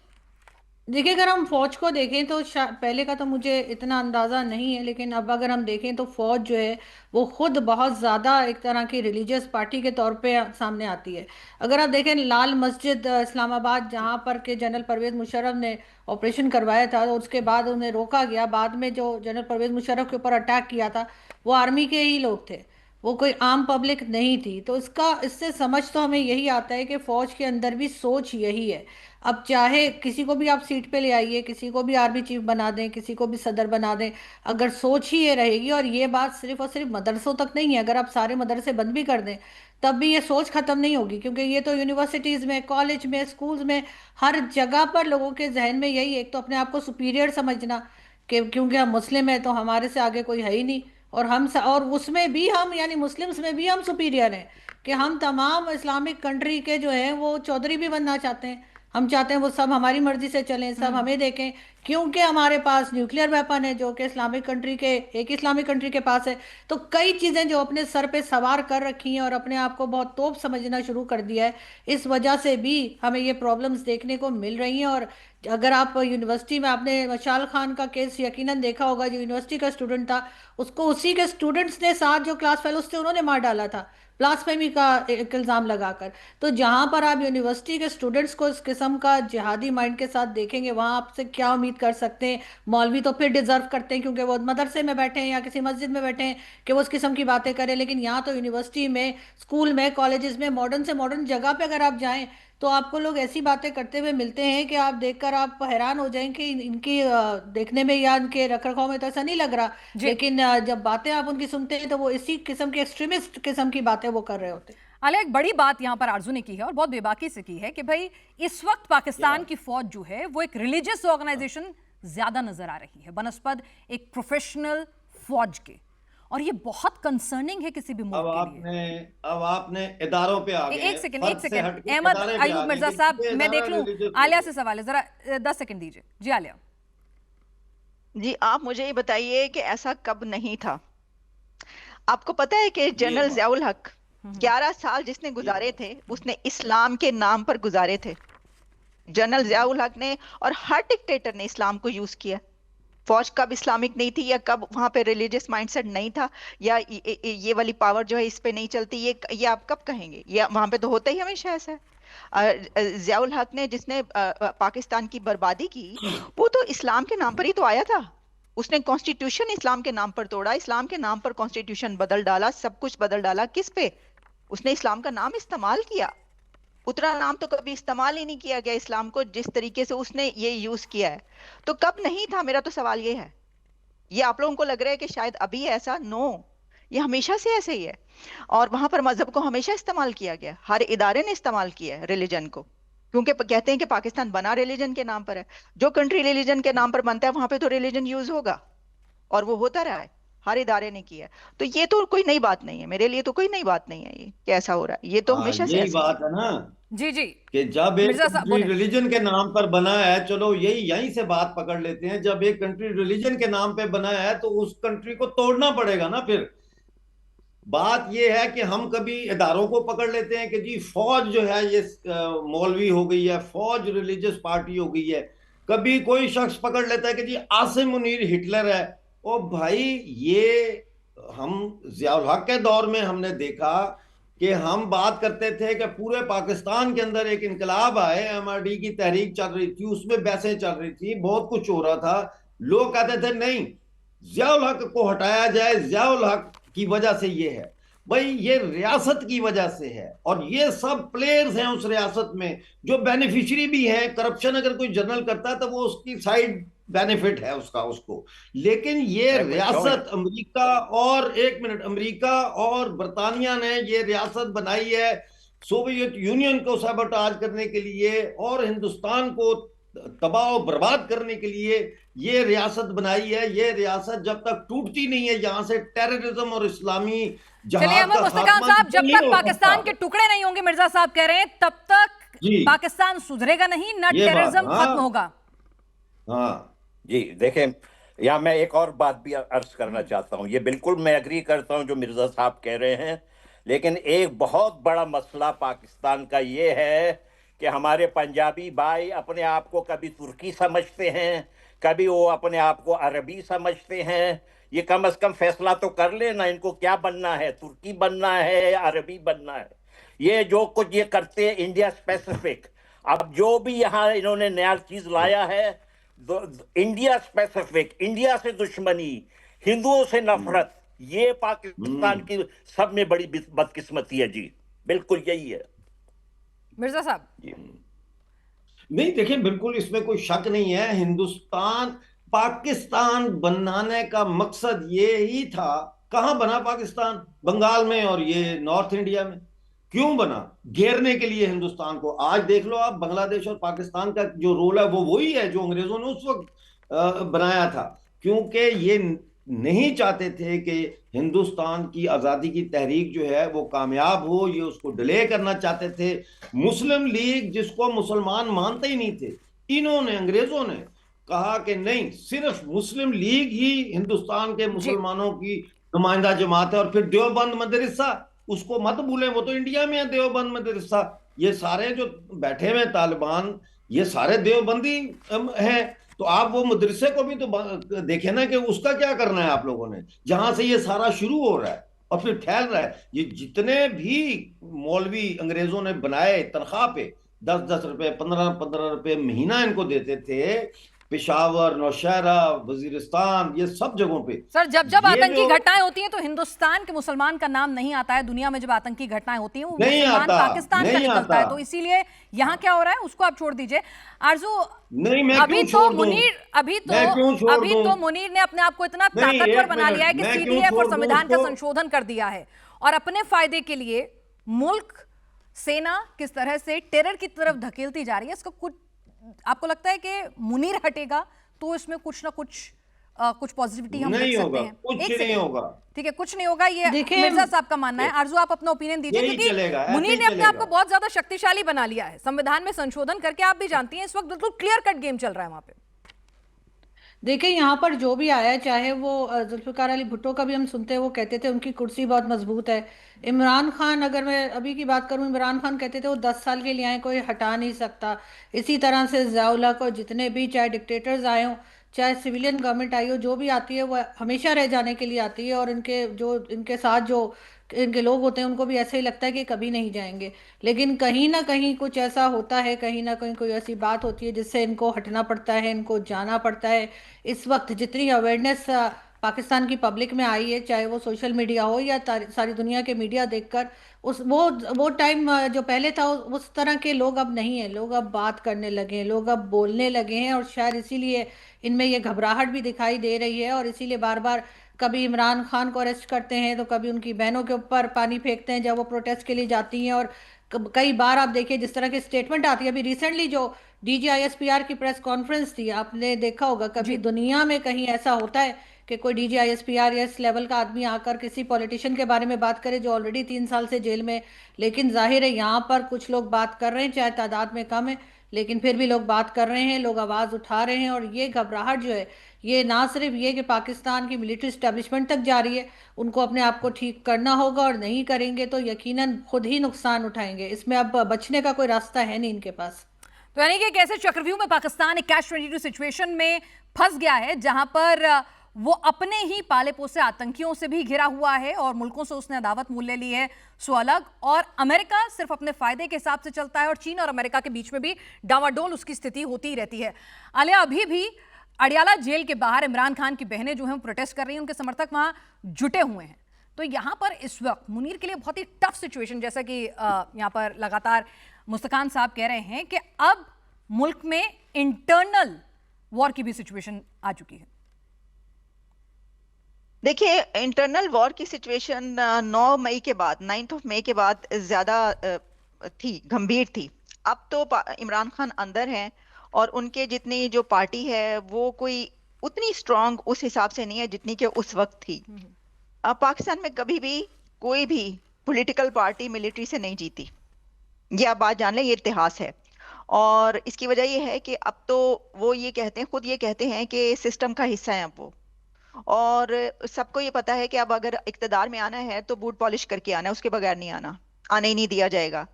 देखिए, अगर हम फौज को देखें तो पहले का तो मुझे इतना अंदाज़ा नहीं है, लेकिन अब अगर हम देखें तो फौज जो है वो खुद बहुत ज़्यादा एक तरह की रिलीजियस पार्टी के तौर पे सामने आती है। अगर आप देखें लाल मस्जिद इस्लामाबाद, जहाँ पर के जनरल परवेज़ मुशर्रफ ने ऑपरेशन करवाया था, तो उसके बाद उन्हें रोका गया। बाद में जो जनरल परवेज़ मुशर्रफ के ऊपर अटैक किया था वो आर्मी के ही लोग थे, वो कोई आम पब्लिक नहीं थी। तो इससे समझ तो हमें यही आता है कि फौज के अंदर भी सोच यही है। अब चाहे किसी को भी आप सीट पे ले आइए, किसी को भी आर्मी चीफ बना दें, किसी को भी सदर बना दें, अगर सोच ही ये रहेगी, और ये बात सिर्फ और सिर्फ मदरसों तक नहीं है, अगर आप सारे मदरसे बंद भी कर दें तब भी ये सोच खत्म नहीं होगी, क्योंकि ये तो यूनिवर्सिटीज में, कॉलेज में, स्कूल्स में, हर जगह पर लोगों के जहन में यही, एक तो अपने आप को सुपीरियर समझना कि क्योंकि हम मुस्लिम हैं तो हमारे से आगे कोई है ही नहीं, और और उसमें भी हम, यानी मुस्लिम्स में भी हम सुपीरियर हैं, कि हम तमाम इस्लामिक कंट्री के जो है वो चौधरी भी बनना चाहते हैं। हम चाहते हैं वो सब हमारी मर्जी से चलें, सब हमें देखें, क्योंकि हमारे पास न्यूक्लियर वेपन है जो कि इस्लामिक कंट्री के, एक इस्लामिक कंट्री के पास है। तो कई चीज़ें जो अपने सर पे सवार कर रखी हैं और अपने आप को बहुत तोप समझना शुरू कर दिया है, इस वजह से भी हमें ये प्रॉब्लम्स देखने को मिल रही हैं। और अगर आप यूनिवर्सिटी में, आपने मशाल खान का केस यकीनन देखा होगा, जो यूनिवर्सिटी का स्टूडेंट था, उसको उसी के स्टूडेंट्स ने, साथ जो क्लास फेलोज थे, उन्होंने मार डाला था ब्लास्फेमी का एक इल्ज़ाम लगाकर। तो जहां पर आप यूनिवर्सिटी के स्टूडेंट्स को इस किस्म का जिहादी माइंड के साथ देखेंगे, वहां आपसे क्या उम्मीद कर सकते हैं? मौलवी तो फिर डिजर्व करते हैं क्योंकि वो मदरसे में बैठे हैं या किसी मस्जिद में बैठे हैं कि वो इस किस्म की बातें करें, लेकिन यहाँ तो यूनिवर्सिटी में, स्कूल में, कॉलेजेस में, मॉडर्न से मॉडर्न जगह पे अगर आप जाएं तो आपको लोग ऐसी बातें करते हुए मिलते हैं कि आप देखकर आप हैरान हो जाएं कि इनकी देखने में या इनके रख रखाव में तो ऐसा नहीं लग रहा, जी। लेकिन जब बातें आप उनकी सुनते हैं तो वो इसी किस्म की एक्सट्रीमिस्ट किस्म की बातें वो कर रहे होते हैं। आलिया, एक बड़ी बात यहां पर आरजू ने की है और बहुत बेबाकी से की है कि भाई इस वक्त पाकिस्तान की फौज जो है वो एक रिलीजियस ऑर्गेनाइजेशन ज्यादा नजर आ रही है बनस्पत एक प्रोफेशनल फौज के, और ये बहुत कंसर्निंग है किसी भी मुल्क के लिए। अब आपने इदारों पे आ गए एक सेकंड, फर्द एक से सेकंड, हट के अहमद इदारे पे आ अयूब गए मिर्जा कि साहब, ये मैं देख इदारा लूं रिलीजियस आलिया हो से सवाल है, जरा 10 सेकंड दीजिए। जी आलिया। जी, आप मुझे ये बताइए कि ऐसा कब नहीं था? आपको पता है कि गया। ये जनरल बात जियाउल हक 11 साल जिसने ये गुजारे बात थे, उसने इस्लाम के नाम पर गुजारे थे। जनरल जियाउल हक ने, और हर डिक्टेटर ने इस्लाम को यूज किया। फौज कब इस्लामिक नहीं थी, या कब वहां पे रिलीजियस माइंडसेट नहीं था, या ये वाली पावर जो है इस पे नहीं चलती, ये आप कब कहेंगे? ये वहां पे तो होता ही हमेशा ऐसा है। जियाउल हक ने, जिसने पाकिस्तान की बर्बादी की, वो तो इस्लाम के नाम पर ही तो आया था। उसने कॉन्स्टिट्यूशन इस्लाम के नाम पर तोड़ा, इस्लाम के नाम पर कॉन्स्टिट्यूशन बदल डाला, सब कुछ बदल डाला। किस पे? उसने इस्लाम का नाम इस्तेमाल किया। उतना नाम तो कभी इस्तेमाल ही नहीं किया गया इस्लाम को जिस तरीके से उसने ये यूज किया है। तो कब नहीं था, मेरा तो सवाल ये है। ये आप लोगों को लग रहा है कि शायद अभी है ऐसा? नो, ये हमेशा से ऐसे ही है। और वहां पर मजहब को हमेशा इस्तेमाल किया गया, हर इदारे ने इस्तेमाल किया है रिलीजन को, क्योंकि कहते हैं कि पाकिस्तान बना रिलीजन के नाम पर है। जो कंट्री रिलीजन के नाम पर बनता है वहां पे तो रिलीजन यूज होगा, और वो होता रहा है, हर इदारे ने किया है। तो ये तो कोई नई बात नहीं है, मेरे लिए तो कोई नई बात नहीं है ये कैसा हो रहा है, ये तो हाँ, हमेशा से यही ऐसे ही है। बात है ना जी जी। कि जब एक मिर्जा साहब कंट्री बोले। रिलीजन के नाम पर बना है, चलो यही यहीं से बात पकड़ लेते हैं, जब एक कंट्री रिलीजन के नाम पे बना है तो उस कंट्री को तोड़ना पड़ेगा ना फिर। बात यह है कि हम कभी इदारों को पकड़ लेते हैं कि जी फौज जो है ये मौलवी हो गई है, फौज रिलीजियस पार्टी हो गई है। कभी कोई शख्स पकड़ लेता है कि जी आसिम मुनीर हिटलर है। ओ भाई, ये हम जियाउल हक के दौर में हमने देखा कि हम बात करते थे कि पूरे पाकिस्तान के अंदर एक इनकलाब आए, एमआरडी की तहरीक चल रही थी, उसमें बहसें चल रही थी, बहुत कुछ हो रहा था। लोग कहते थे नहीं, जियाउल हक को हटाया जाए, जियाउल हक की वजह से ये है। भाई ये रियासत की वजह से है, और ये सब प्लेयर्स हैं उस रियासत में जो बेनिफिशियरी भी हैं। करप्शन अगर कोई जनरल करता है तो वो उसकी साइड बेनिफिट है उसका, उसको। लेकिन ये मैं कुछ कहूँ रियासत अमेरिका, और एक मिनट, अमेरिका और बरतानिया ने ये रियासत बनाई है सोवियत यूनियन को सबोटाज करने के लिए और हिंदुस्तान को तबाह और बर्बाद करने के लिए ये रियासत बनाई है। ये रियासत जब तक टूटती नहीं है, यहां से टेररिज्म और इस्लामी चलिए जहाद अहमद का मुस्तकान खात्मा साहब, जब नहीं तक हो पाकिस्तान सकता। के टुकड़े नहीं होंगे, मिर्जा साहब कह रहे हैं, तब तक जी, पाकिस्तान सुधरेगा नहीं, न ये बात, टेररिज्म खत्म हाँ होगा। हाँ। जी देखें, या मैं एक और बात भी अर्ज करना चाहता हूं। ये बिल्कुल मैं एग्री करता हूं जो मिर्जा साहब कह रहे हैं, लेकिन एक बहुत बड़ा मसला पाकिस्तान का ये है कि हमारे पंजाबी भाई अपने आप को कभी तुर्की समझते हैं, कभी वो अपने आप को अरबी समझते हैं। ये कम से कम फैसला तो कर लेना, इनको क्या बनना है, तुर्की बनना है या अरबी बनना है। ये जो कुछ ये करते हैं इंडिया स्पेसिफिक, अब जो भी यहाँ इन्होंने नया चीज लाया है, इंडिया स्पेसिफिक, इंडिया से दुश्मनी, हिंदुओं से नफरत, ये पाकिस्तान की सब में बड़ी बदकिस्मती है जी। बिल्कुल यही है मिर्जा साहब। नहीं देखिए, बिल्कुल इसमें कोई शक नहीं है। हिंदुस्तान पाकिस्तान बनाने का मकसद ये ही था। कहां बना पाकिस्तान? बंगाल में और ये नॉर्थ इंडिया में। क्यों बना? घेरने के लिए हिंदुस्तान को। आज देख लो आप, बांग्लादेश और पाकिस्तान का जो रोल है वो वही है जो अंग्रेजों ने उस वक्त बनाया था। क्योंकि ये नहीं चाहते थे कि हिंदुस्तान की आज़ादी की तहरीक जो है वो कामयाब हो, ये उसको डिले करना चाहते थे। मुस्लिम लीग, जिसको मुसलमान मानते ही नहीं थे, इन्होंने, अंग्रेजों ने कहा कि नहीं, सिर्फ मुस्लिम लीग ही हिंदुस्तान के मुसलमानों की नुमाइंदा जमात है। और फिर देवबंद मदरसा, उसको मत भूलें, वो तो इंडिया में है देवबंद मदरसा। ये सारे जो बैठे हुए तालिबान, ये सारे देवबंदी हैं। तो आप वो मदरसे को भी तो देखें ना कि उसका क्या करना है आप लोगों ने, जहां से ये सारा शुरू हो रहा है और फिर फैल रहा है। ये जितने भी मौलवी अंग्रेजों ने बनाए तनख्वाह पे 10-10 रुपए, 15-15 रुपए महीना इनको देते थे, पेशावर, नौशहरा, वजीरिस्तान, ये सब जगहों पे। सर, जब जब ये आतंकी जो घटनाएं होती हैं तो हिंदुस्तान के मुसलमान का नाम नहीं आता है। दुनिया में जब आतंकी घटनाएं होती हैं वो नहीं मुसलमान आता, पाकिस्तान का नहीं निकलता है। आता। तो इसीलिए यहाँ क्या हो रहा है उसको आप छोड़ दीजिए। आरजू, नहीं, मैं अभी क्यों तो छोड़ दूं? मुनीर मैं क्यों छोड़ अभी दूं? तो मुनीर ने अपने आप को इतना नहीं, ताकतवर एक बना लिया है मिनट, कि मैं क्यों सीडीएफ और छोड़ दूं संविधान का उसको? संशोधन कर दिया है और अपने फायदे के लिए मुल्क, सेना किस तरह से टेरर की तरफ धकेलती जा रही है। इसका कुछ आपको लगता है कि मुनीर हटेगा तो इसमें कुछ ना कुछ पॉजिटिविटी हम देख नहीं सकते होगा, हैं? कुछ एक नहीं सेकंड, होगा। ठीक है, कुछ नहीं होगा, ये देखिए, मिर्जा साहब का मानना है। आरजू, आप अपना ओपिनियन दीजिए, यही क्योंकि चलेगा, ऐसे मुनीर ही ने अपने आप को चलेगा। बहुत ज्यादा शक्तिशाली बना लिया है संविधान में संशोधन करके। आप भी जानती हैं इस वक्त बिल्कुल क्लियर कट गेम चल रहा है वहां पे। देखिए, यहाँ पर जो भी आया, चाहे वो जुल्फिकार अली भुट्टो का भी हम सुनते हैं, वो कहते थे उनकी कुर्सी बहुत मजबूत है। इमरान खान, अगर मैं अभी की बात करूँ, इमरान खान कहते थे वो 10 साल के लिए आए, कोई हटा नहीं सकता। इसी तरह से ज़ियाउल हक और जितने भी, चाहे डिक्टेटर्स आए हों, चाहे सिविलियन गवर्नमेंट आई हो, जो भी आती है वो हमेशा रह जाने के लिए आती है। और इनके साथ जो इनके लोग होते हैं उनको भी ऐसे ही लगता है कि कभी नहीं जाएंगे। लेकिन कहीं ना कहीं कुछ ऐसा होता है, कहीं ना कहीं कोई ऐसी बात होती है जिससे इनको हटना पड़ता है, इनको जाना पड़ता है। इस वक्त जितनी अवेयरनेस पाकिस्तान की पब्लिक में आई है, चाहे वो सोशल मीडिया हो या सारी दुनिया के मीडिया देखकर, उस वो टाइम जो पहले था, उस तरह के लोग अब नहीं है। लोग अब बात करने लगे हैं, लोग अब बोलने लगे हैं, और शायद इसीलिए इनमें ये घबराहट भी दिखाई दे रही है। और इसीलिए बार बार कभी इमरान खान को अरेस्ट करते हैं तो कभी उनकी बहनों के ऊपर पानी फेंकते हैं जब वो प्रोटेस्ट के लिए जाती हैं। और कई बार आप देखिए जिस तरह की स्टेटमेंट आती है। अभी रिसेंटली जो DGISPR की प्रेस कॉन्फ्रेंस थी, आपने देखा होगा, कभी दुनिया में कहीं ऐसा होता है कि कोई DGISPR या इस लेवल का आदमी आकर किसी पॉलिटिशियन के बारे में बात करे जो ऑलरेडी 3 साल से जेल में। लेकिन जाहिर है यहाँ पर कुछ लोग बात कर रहे हैं, चाहे तादाद में कम है, लेकिन फिर भी लोग बात कर रहे हैं, लोग आवाज़ उठा रहे हैं। और ये घबराहट जो है, ये ना सिर्फ ये कि पाकिस्तान की मिलिट्री स्टैब्लिशमेंट तक जा रही है, उनको अपने आप को ठीक करना होगा, और नहीं करेंगे तो यकीनन खुद ही नुकसान उठाएंगे। इसमें अब बचने का कोई रास्ता है नहीं इनके पास। तो यानी कि कैसे चक्रव्यूह में पाकिस्तान एक कैच-22 सिचुएशन में फंस गया है, जहां पर वो अपने ही पाले पोसे आतंकियों से भी घिरा हुआ है और मुल्कों से उसने अदावत मूल्य ली है सो अलग। और अमेरिका सिर्फ अपने फायदे के हिसाब से चलता है और चीन और अमेरिका के बीच में भी डावाडोल उसकी स्थिति होती ही रहती है। आलिया, अभी भी अडियाला जेल के बाहर इमरान खान की बहनें जो हैं प्रोटेस्ट कर रही हैं, उनके समर्थक वहां जुटे हुए हैं। तो यहाँ पर इस वक्त मुनीर के लिए बहुत ही टफ सिचुएशन, जैसा कि यहाँ पर लगातार मुस्तकान साहब कह रहे हैं कि अब मुल्क में इंटरनल वॉर की भी सिचुएशन आ चुकी है। देखिए, इंटरनल वॉर की सिचुएशन 9 मई के बाद, 9th ऑफ मई के बाद ज्यादा थी, गंभीर थी। अब तो इमरान खान अंदर हैं और उनके जितनी जो पार्टी है वो कोई उतनी स्ट्रांग उस हिसाब से नहीं है जितनी कि उस वक्त थी। पाकिस्तान में कभी भी कोई भी पॉलिटिकल पार्टी मिलिट्री से नहीं जीती, ये आप बात जान लें, ये इतिहास है। और इसकी वजह ये है कि अब तो वो ये कहते हैं, खुद ये कहते हैं कि सिस्टम का हिस्सा है अब वो। और सबको ये पता है कि अब अगर इक्तदार में आना है तो बूट पॉलिश करके आना है, उसके बगैर नहीं आना, आने ही नहीं दिया जाएगा।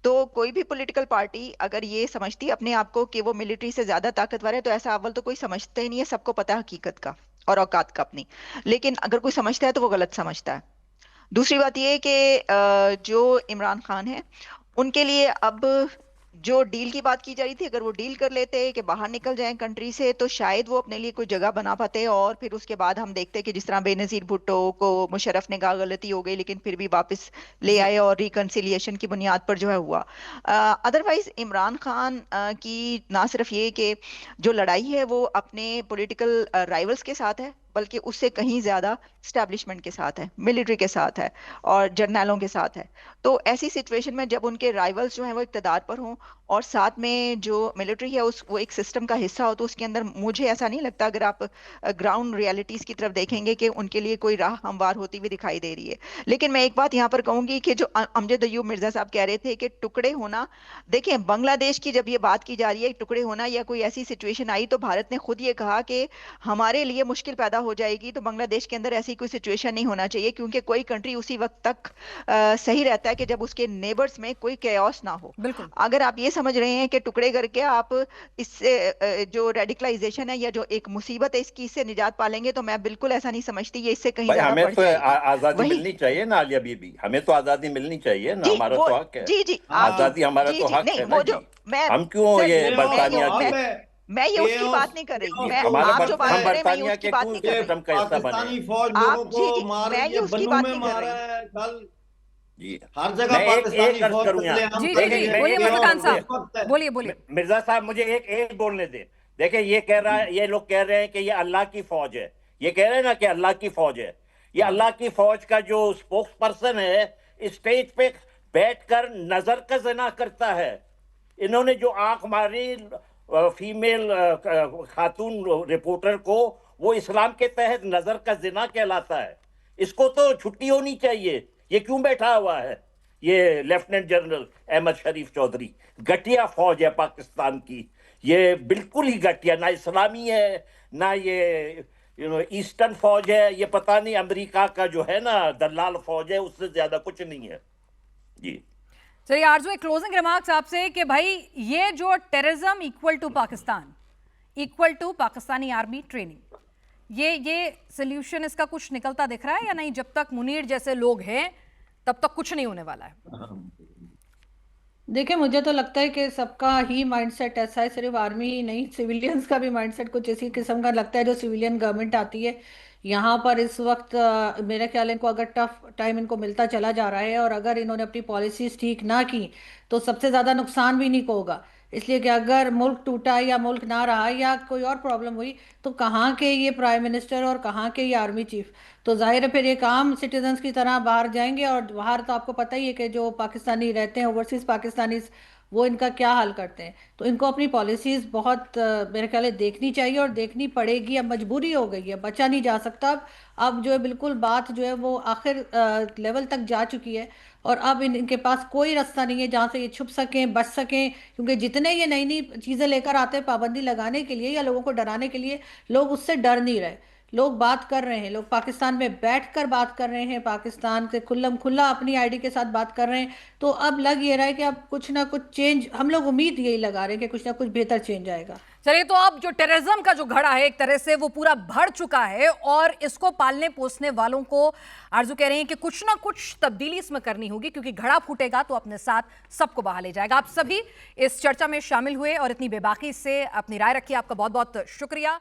तो कोई भी पॉलिटिकल पार्टी अगर ये समझती है अपने आप को कि वो मिलिट्री से ज्यादा ताकतवर है, तो ऐसा अव्वल तो कोई समझता ही नहीं है, सबको पता है हकीकत का और औकात का अपनी। लेकिन अगर कोई समझता है तो वो गलत समझता है। दूसरी बात ये है कि जो इमरान खान है उनके लिए अब जो डील की बात की जा रही थी, अगर वो डील कर लेते कि बाहर निकल जाएं कंट्री से, तो शायद वो अपने लिए कोई जगह बना पाते। और फिर उसके बाद हम देखते कि जिस तरह बेनजीर भुट्टो को मुशर्रफ ने कहा गलती हो गई, लेकिन फिर भी वापस ले आए और रिकंसिलिएशन की बुनियाद पर जो है हुआ। अदरवाइज इमरान खान की ना सिर्फ ये कि जो लड़ाई है वो अपने पॉलिटिकल राइवल्स के साथ है, बल्कि उससे कहीं ज्यादा स्टैब्लिशमेंट के साथ है, मिलिट्री के साथ है और जर्नैलों के साथ है। तो ऐसी सिचुएशन में जब उनके राइवल्स जो हैं वो इक़्तिदार पर हों और साथ में जो मिलिट्री है उस वो एक सिस्टम का हिस्सा हो, तो उसके अंदर मुझे ऐसा नहीं लगता, अगर आप ग्राउंड रियलिटीज की तरफ देखेंगे, कि उनके लिए कोई राह हमवार होती हुई दिखाई दे रही है। लेकिन मैं एक बात यहाँ पर कहूंगी कि जो अमजद अयूब मिर्जा साहब कह रहे थे कि टुकड़े होना, देखें बांग्लादेश की जब ये बात की जा रही है टुकड़े होना या कोई ऐसी सिचुएशन आई, तो भारत ने खुद ये कहा कि हमारे लिए मुश्किल पैदा हो जाएगी, तो बांग्लादेश के अंदर ऐसी कोई सिचुएशन नहीं होना चाहिए, क्योंकि कोई कंट्री उसी वक्त तक सही रहता है कि जब उसके नेबर्स में कोई कैओस ना हो। बिल्कुल। अगर आप ये समझ रहे हैं कि टुकड़े करके आप इससे जो रेडिकलाइजेशन है या जो एक मुसीबत है इसकी इससे निजात पालेंगे, तो मैं बिल्कुल ऐसा नहीं समझती, ये इससे कहीं भाई ज्यादा हमें बढ़ तो जाएगी। आजादी वही मिलनी चाहिए ना आलिया बीबी, हमें तो आजादी मिलनी चाहिए ना, जी हमारा वो तो हक है। जी जी आप आजादी हमारा जी तो जी हक नहीं है ना वो जी। जो मैं हम क्यों सर ये मैं ये बरतानिया मैं के मैं ये उसकी बात नहीं कर रही, मैं हमारा आप जो बात हम कर रहे हैं मैं ये बरतानिया उसकी के बात क्यों नहीं कर रही। सिस्टम का हिस्सा बने? पाकिस्तानी फौज आप लोगों जी को जी मार मैं रही ये है, उसकी बन्नू बात में नहीं कर मारा रही। है कल, जी हर जगह मैं एक पाकिस्तानी अर्ज फौज करूं यहाँ। कत्लेआम जी कर जी देखें जी रही है। बोलिए एक ये अर्ज मज़ीद खान करूं, इस वक्त है। साहब, बोलिए बोलिए। मिर्जा साहब मुझे एक बोलने दे। देखिए ये कह रहा है, ये लोग कह रहे हैं कि ये अल्लाह की फौज है, ये कह रहे हैं ना कि अल्लाह की फौज है। ये अल्लाह की फौज का जो स्पोक्स पर्सन है स्टेज पे बैठकर नजर का जना करता है। इन्होंने जो आंख मारी फीमेल खातून रिपोर्टर को, वो इस्लाम के तहत नजर का जिना कहलाता है। इसको तो छुट्टी होनी चाहिए। ये क्यों बैठा हुआ है ये लेफ्टिनेंट जनरल अहमद शरीफ चौधरी? घटिया फौज है पाकिस्तान की, ये बिल्कुल ही घटिया, ना इस्लामी है ना ये ईस्टर्न फौज है, ये पता नहीं अमेरिका का जो है ना दलाल फौज है, उससे ज्यादा कुछ नहीं है जी। चलिए आरजू एक क्लोजिंग रिमार्क्स आपसे कि भाई ये जो terrorism equal to Pakistan, equal to Pakistani army training, ये सोल्यूशन इसका कुछ निकलता दिख रहा है या नहीं? जब तक मुनीर जैसे लोग हैं तब तक कुछ नहीं होने वाला है। देखिए मुझे तो लगता है कि सबका ही माइंडसेट ऐसा है, सिर्फ आर्मी ही नहीं, सिविलियंस का भी माइंडसेट कुछ इसी किस्म का लगता है। जो सिविलियन गवर्नमेंट आती है यहाँ पर इस वक्त मेरे ख्याल इनको अगर टफ टाइम इनको मिलता चला जा रहा है और अगर इन्होंने अपनी पॉलिसीज ठीक ना की तो सबसे ज़्यादा नुकसान भी इन्हीं को होगा। इसलिए कि अगर मुल्क टूटा या मुल्क ना रहा या कोई और प्रॉब्लम हुई तो कहाँ के ये प्राइम मिनिस्टर और कहाँ के ये आर्मी चीफ? तो जाहिर है फिर एक आम सिटीजन्स की तरह बाहर जाएंगे और बाहर तो आपको पता ही है कि जो पाकिस्तानी रहते हैं ओवरसीज पाकिस्तानीज वो इनका क्या हाल करते हैं। तो इनको अपनी पॉलिसीज बहुत मेरे ख्याल है देखनी चाहिए और देखनी पड़ेगी। अब मजबूरी हो गई है, बचा नहीं जा सकता। अब जो है बिल्कुल बात जो है वो आखिर लेवल तक जा चुकी है और अब इनके पास कोई रास्ता नहीं है जहाँ से ये छुप सकें, बच सकें, क्योंकि जितने ये नई नई चीज़ें लेकर आते हैं पाबंदी लगाने के लिए या लोगों को डराने के लिए, लोग उससे डर नहीं रहे। लोग बात कर रहे हैं, लोग पाकिस्तान में बैठकर बात कर रहे हैं, पाकिस्तान से खुल्लम खुल्ला अपनी आईडी के साथ बात कर रहे हैं। तो अब लग ये रहा है कि अब कुछ ना कुछ चेंज, हम लोग उम्मीद यही लगा रहे हैं कि कुछ ना कुछ बेहतर चेंज आएगा। चलिए तो अब जो टेररिज्म का जो घड़ा है एक तरह से वो पूरा भर चुका है और इसको पालने पोसने वालों को आरजू कह रही हैं कि कुछ ना कुछ तब्दीली इसमें करनी होगी, क्योंकि घड़ा फूटेगा तो अपने साथ सबको बहा ले जाएगा। आप सभी इस चर्चा में शामिल हुए और इतनी बेबाकी से अपनी राय रखी, आपका बहुत बहुत शुक्रिया।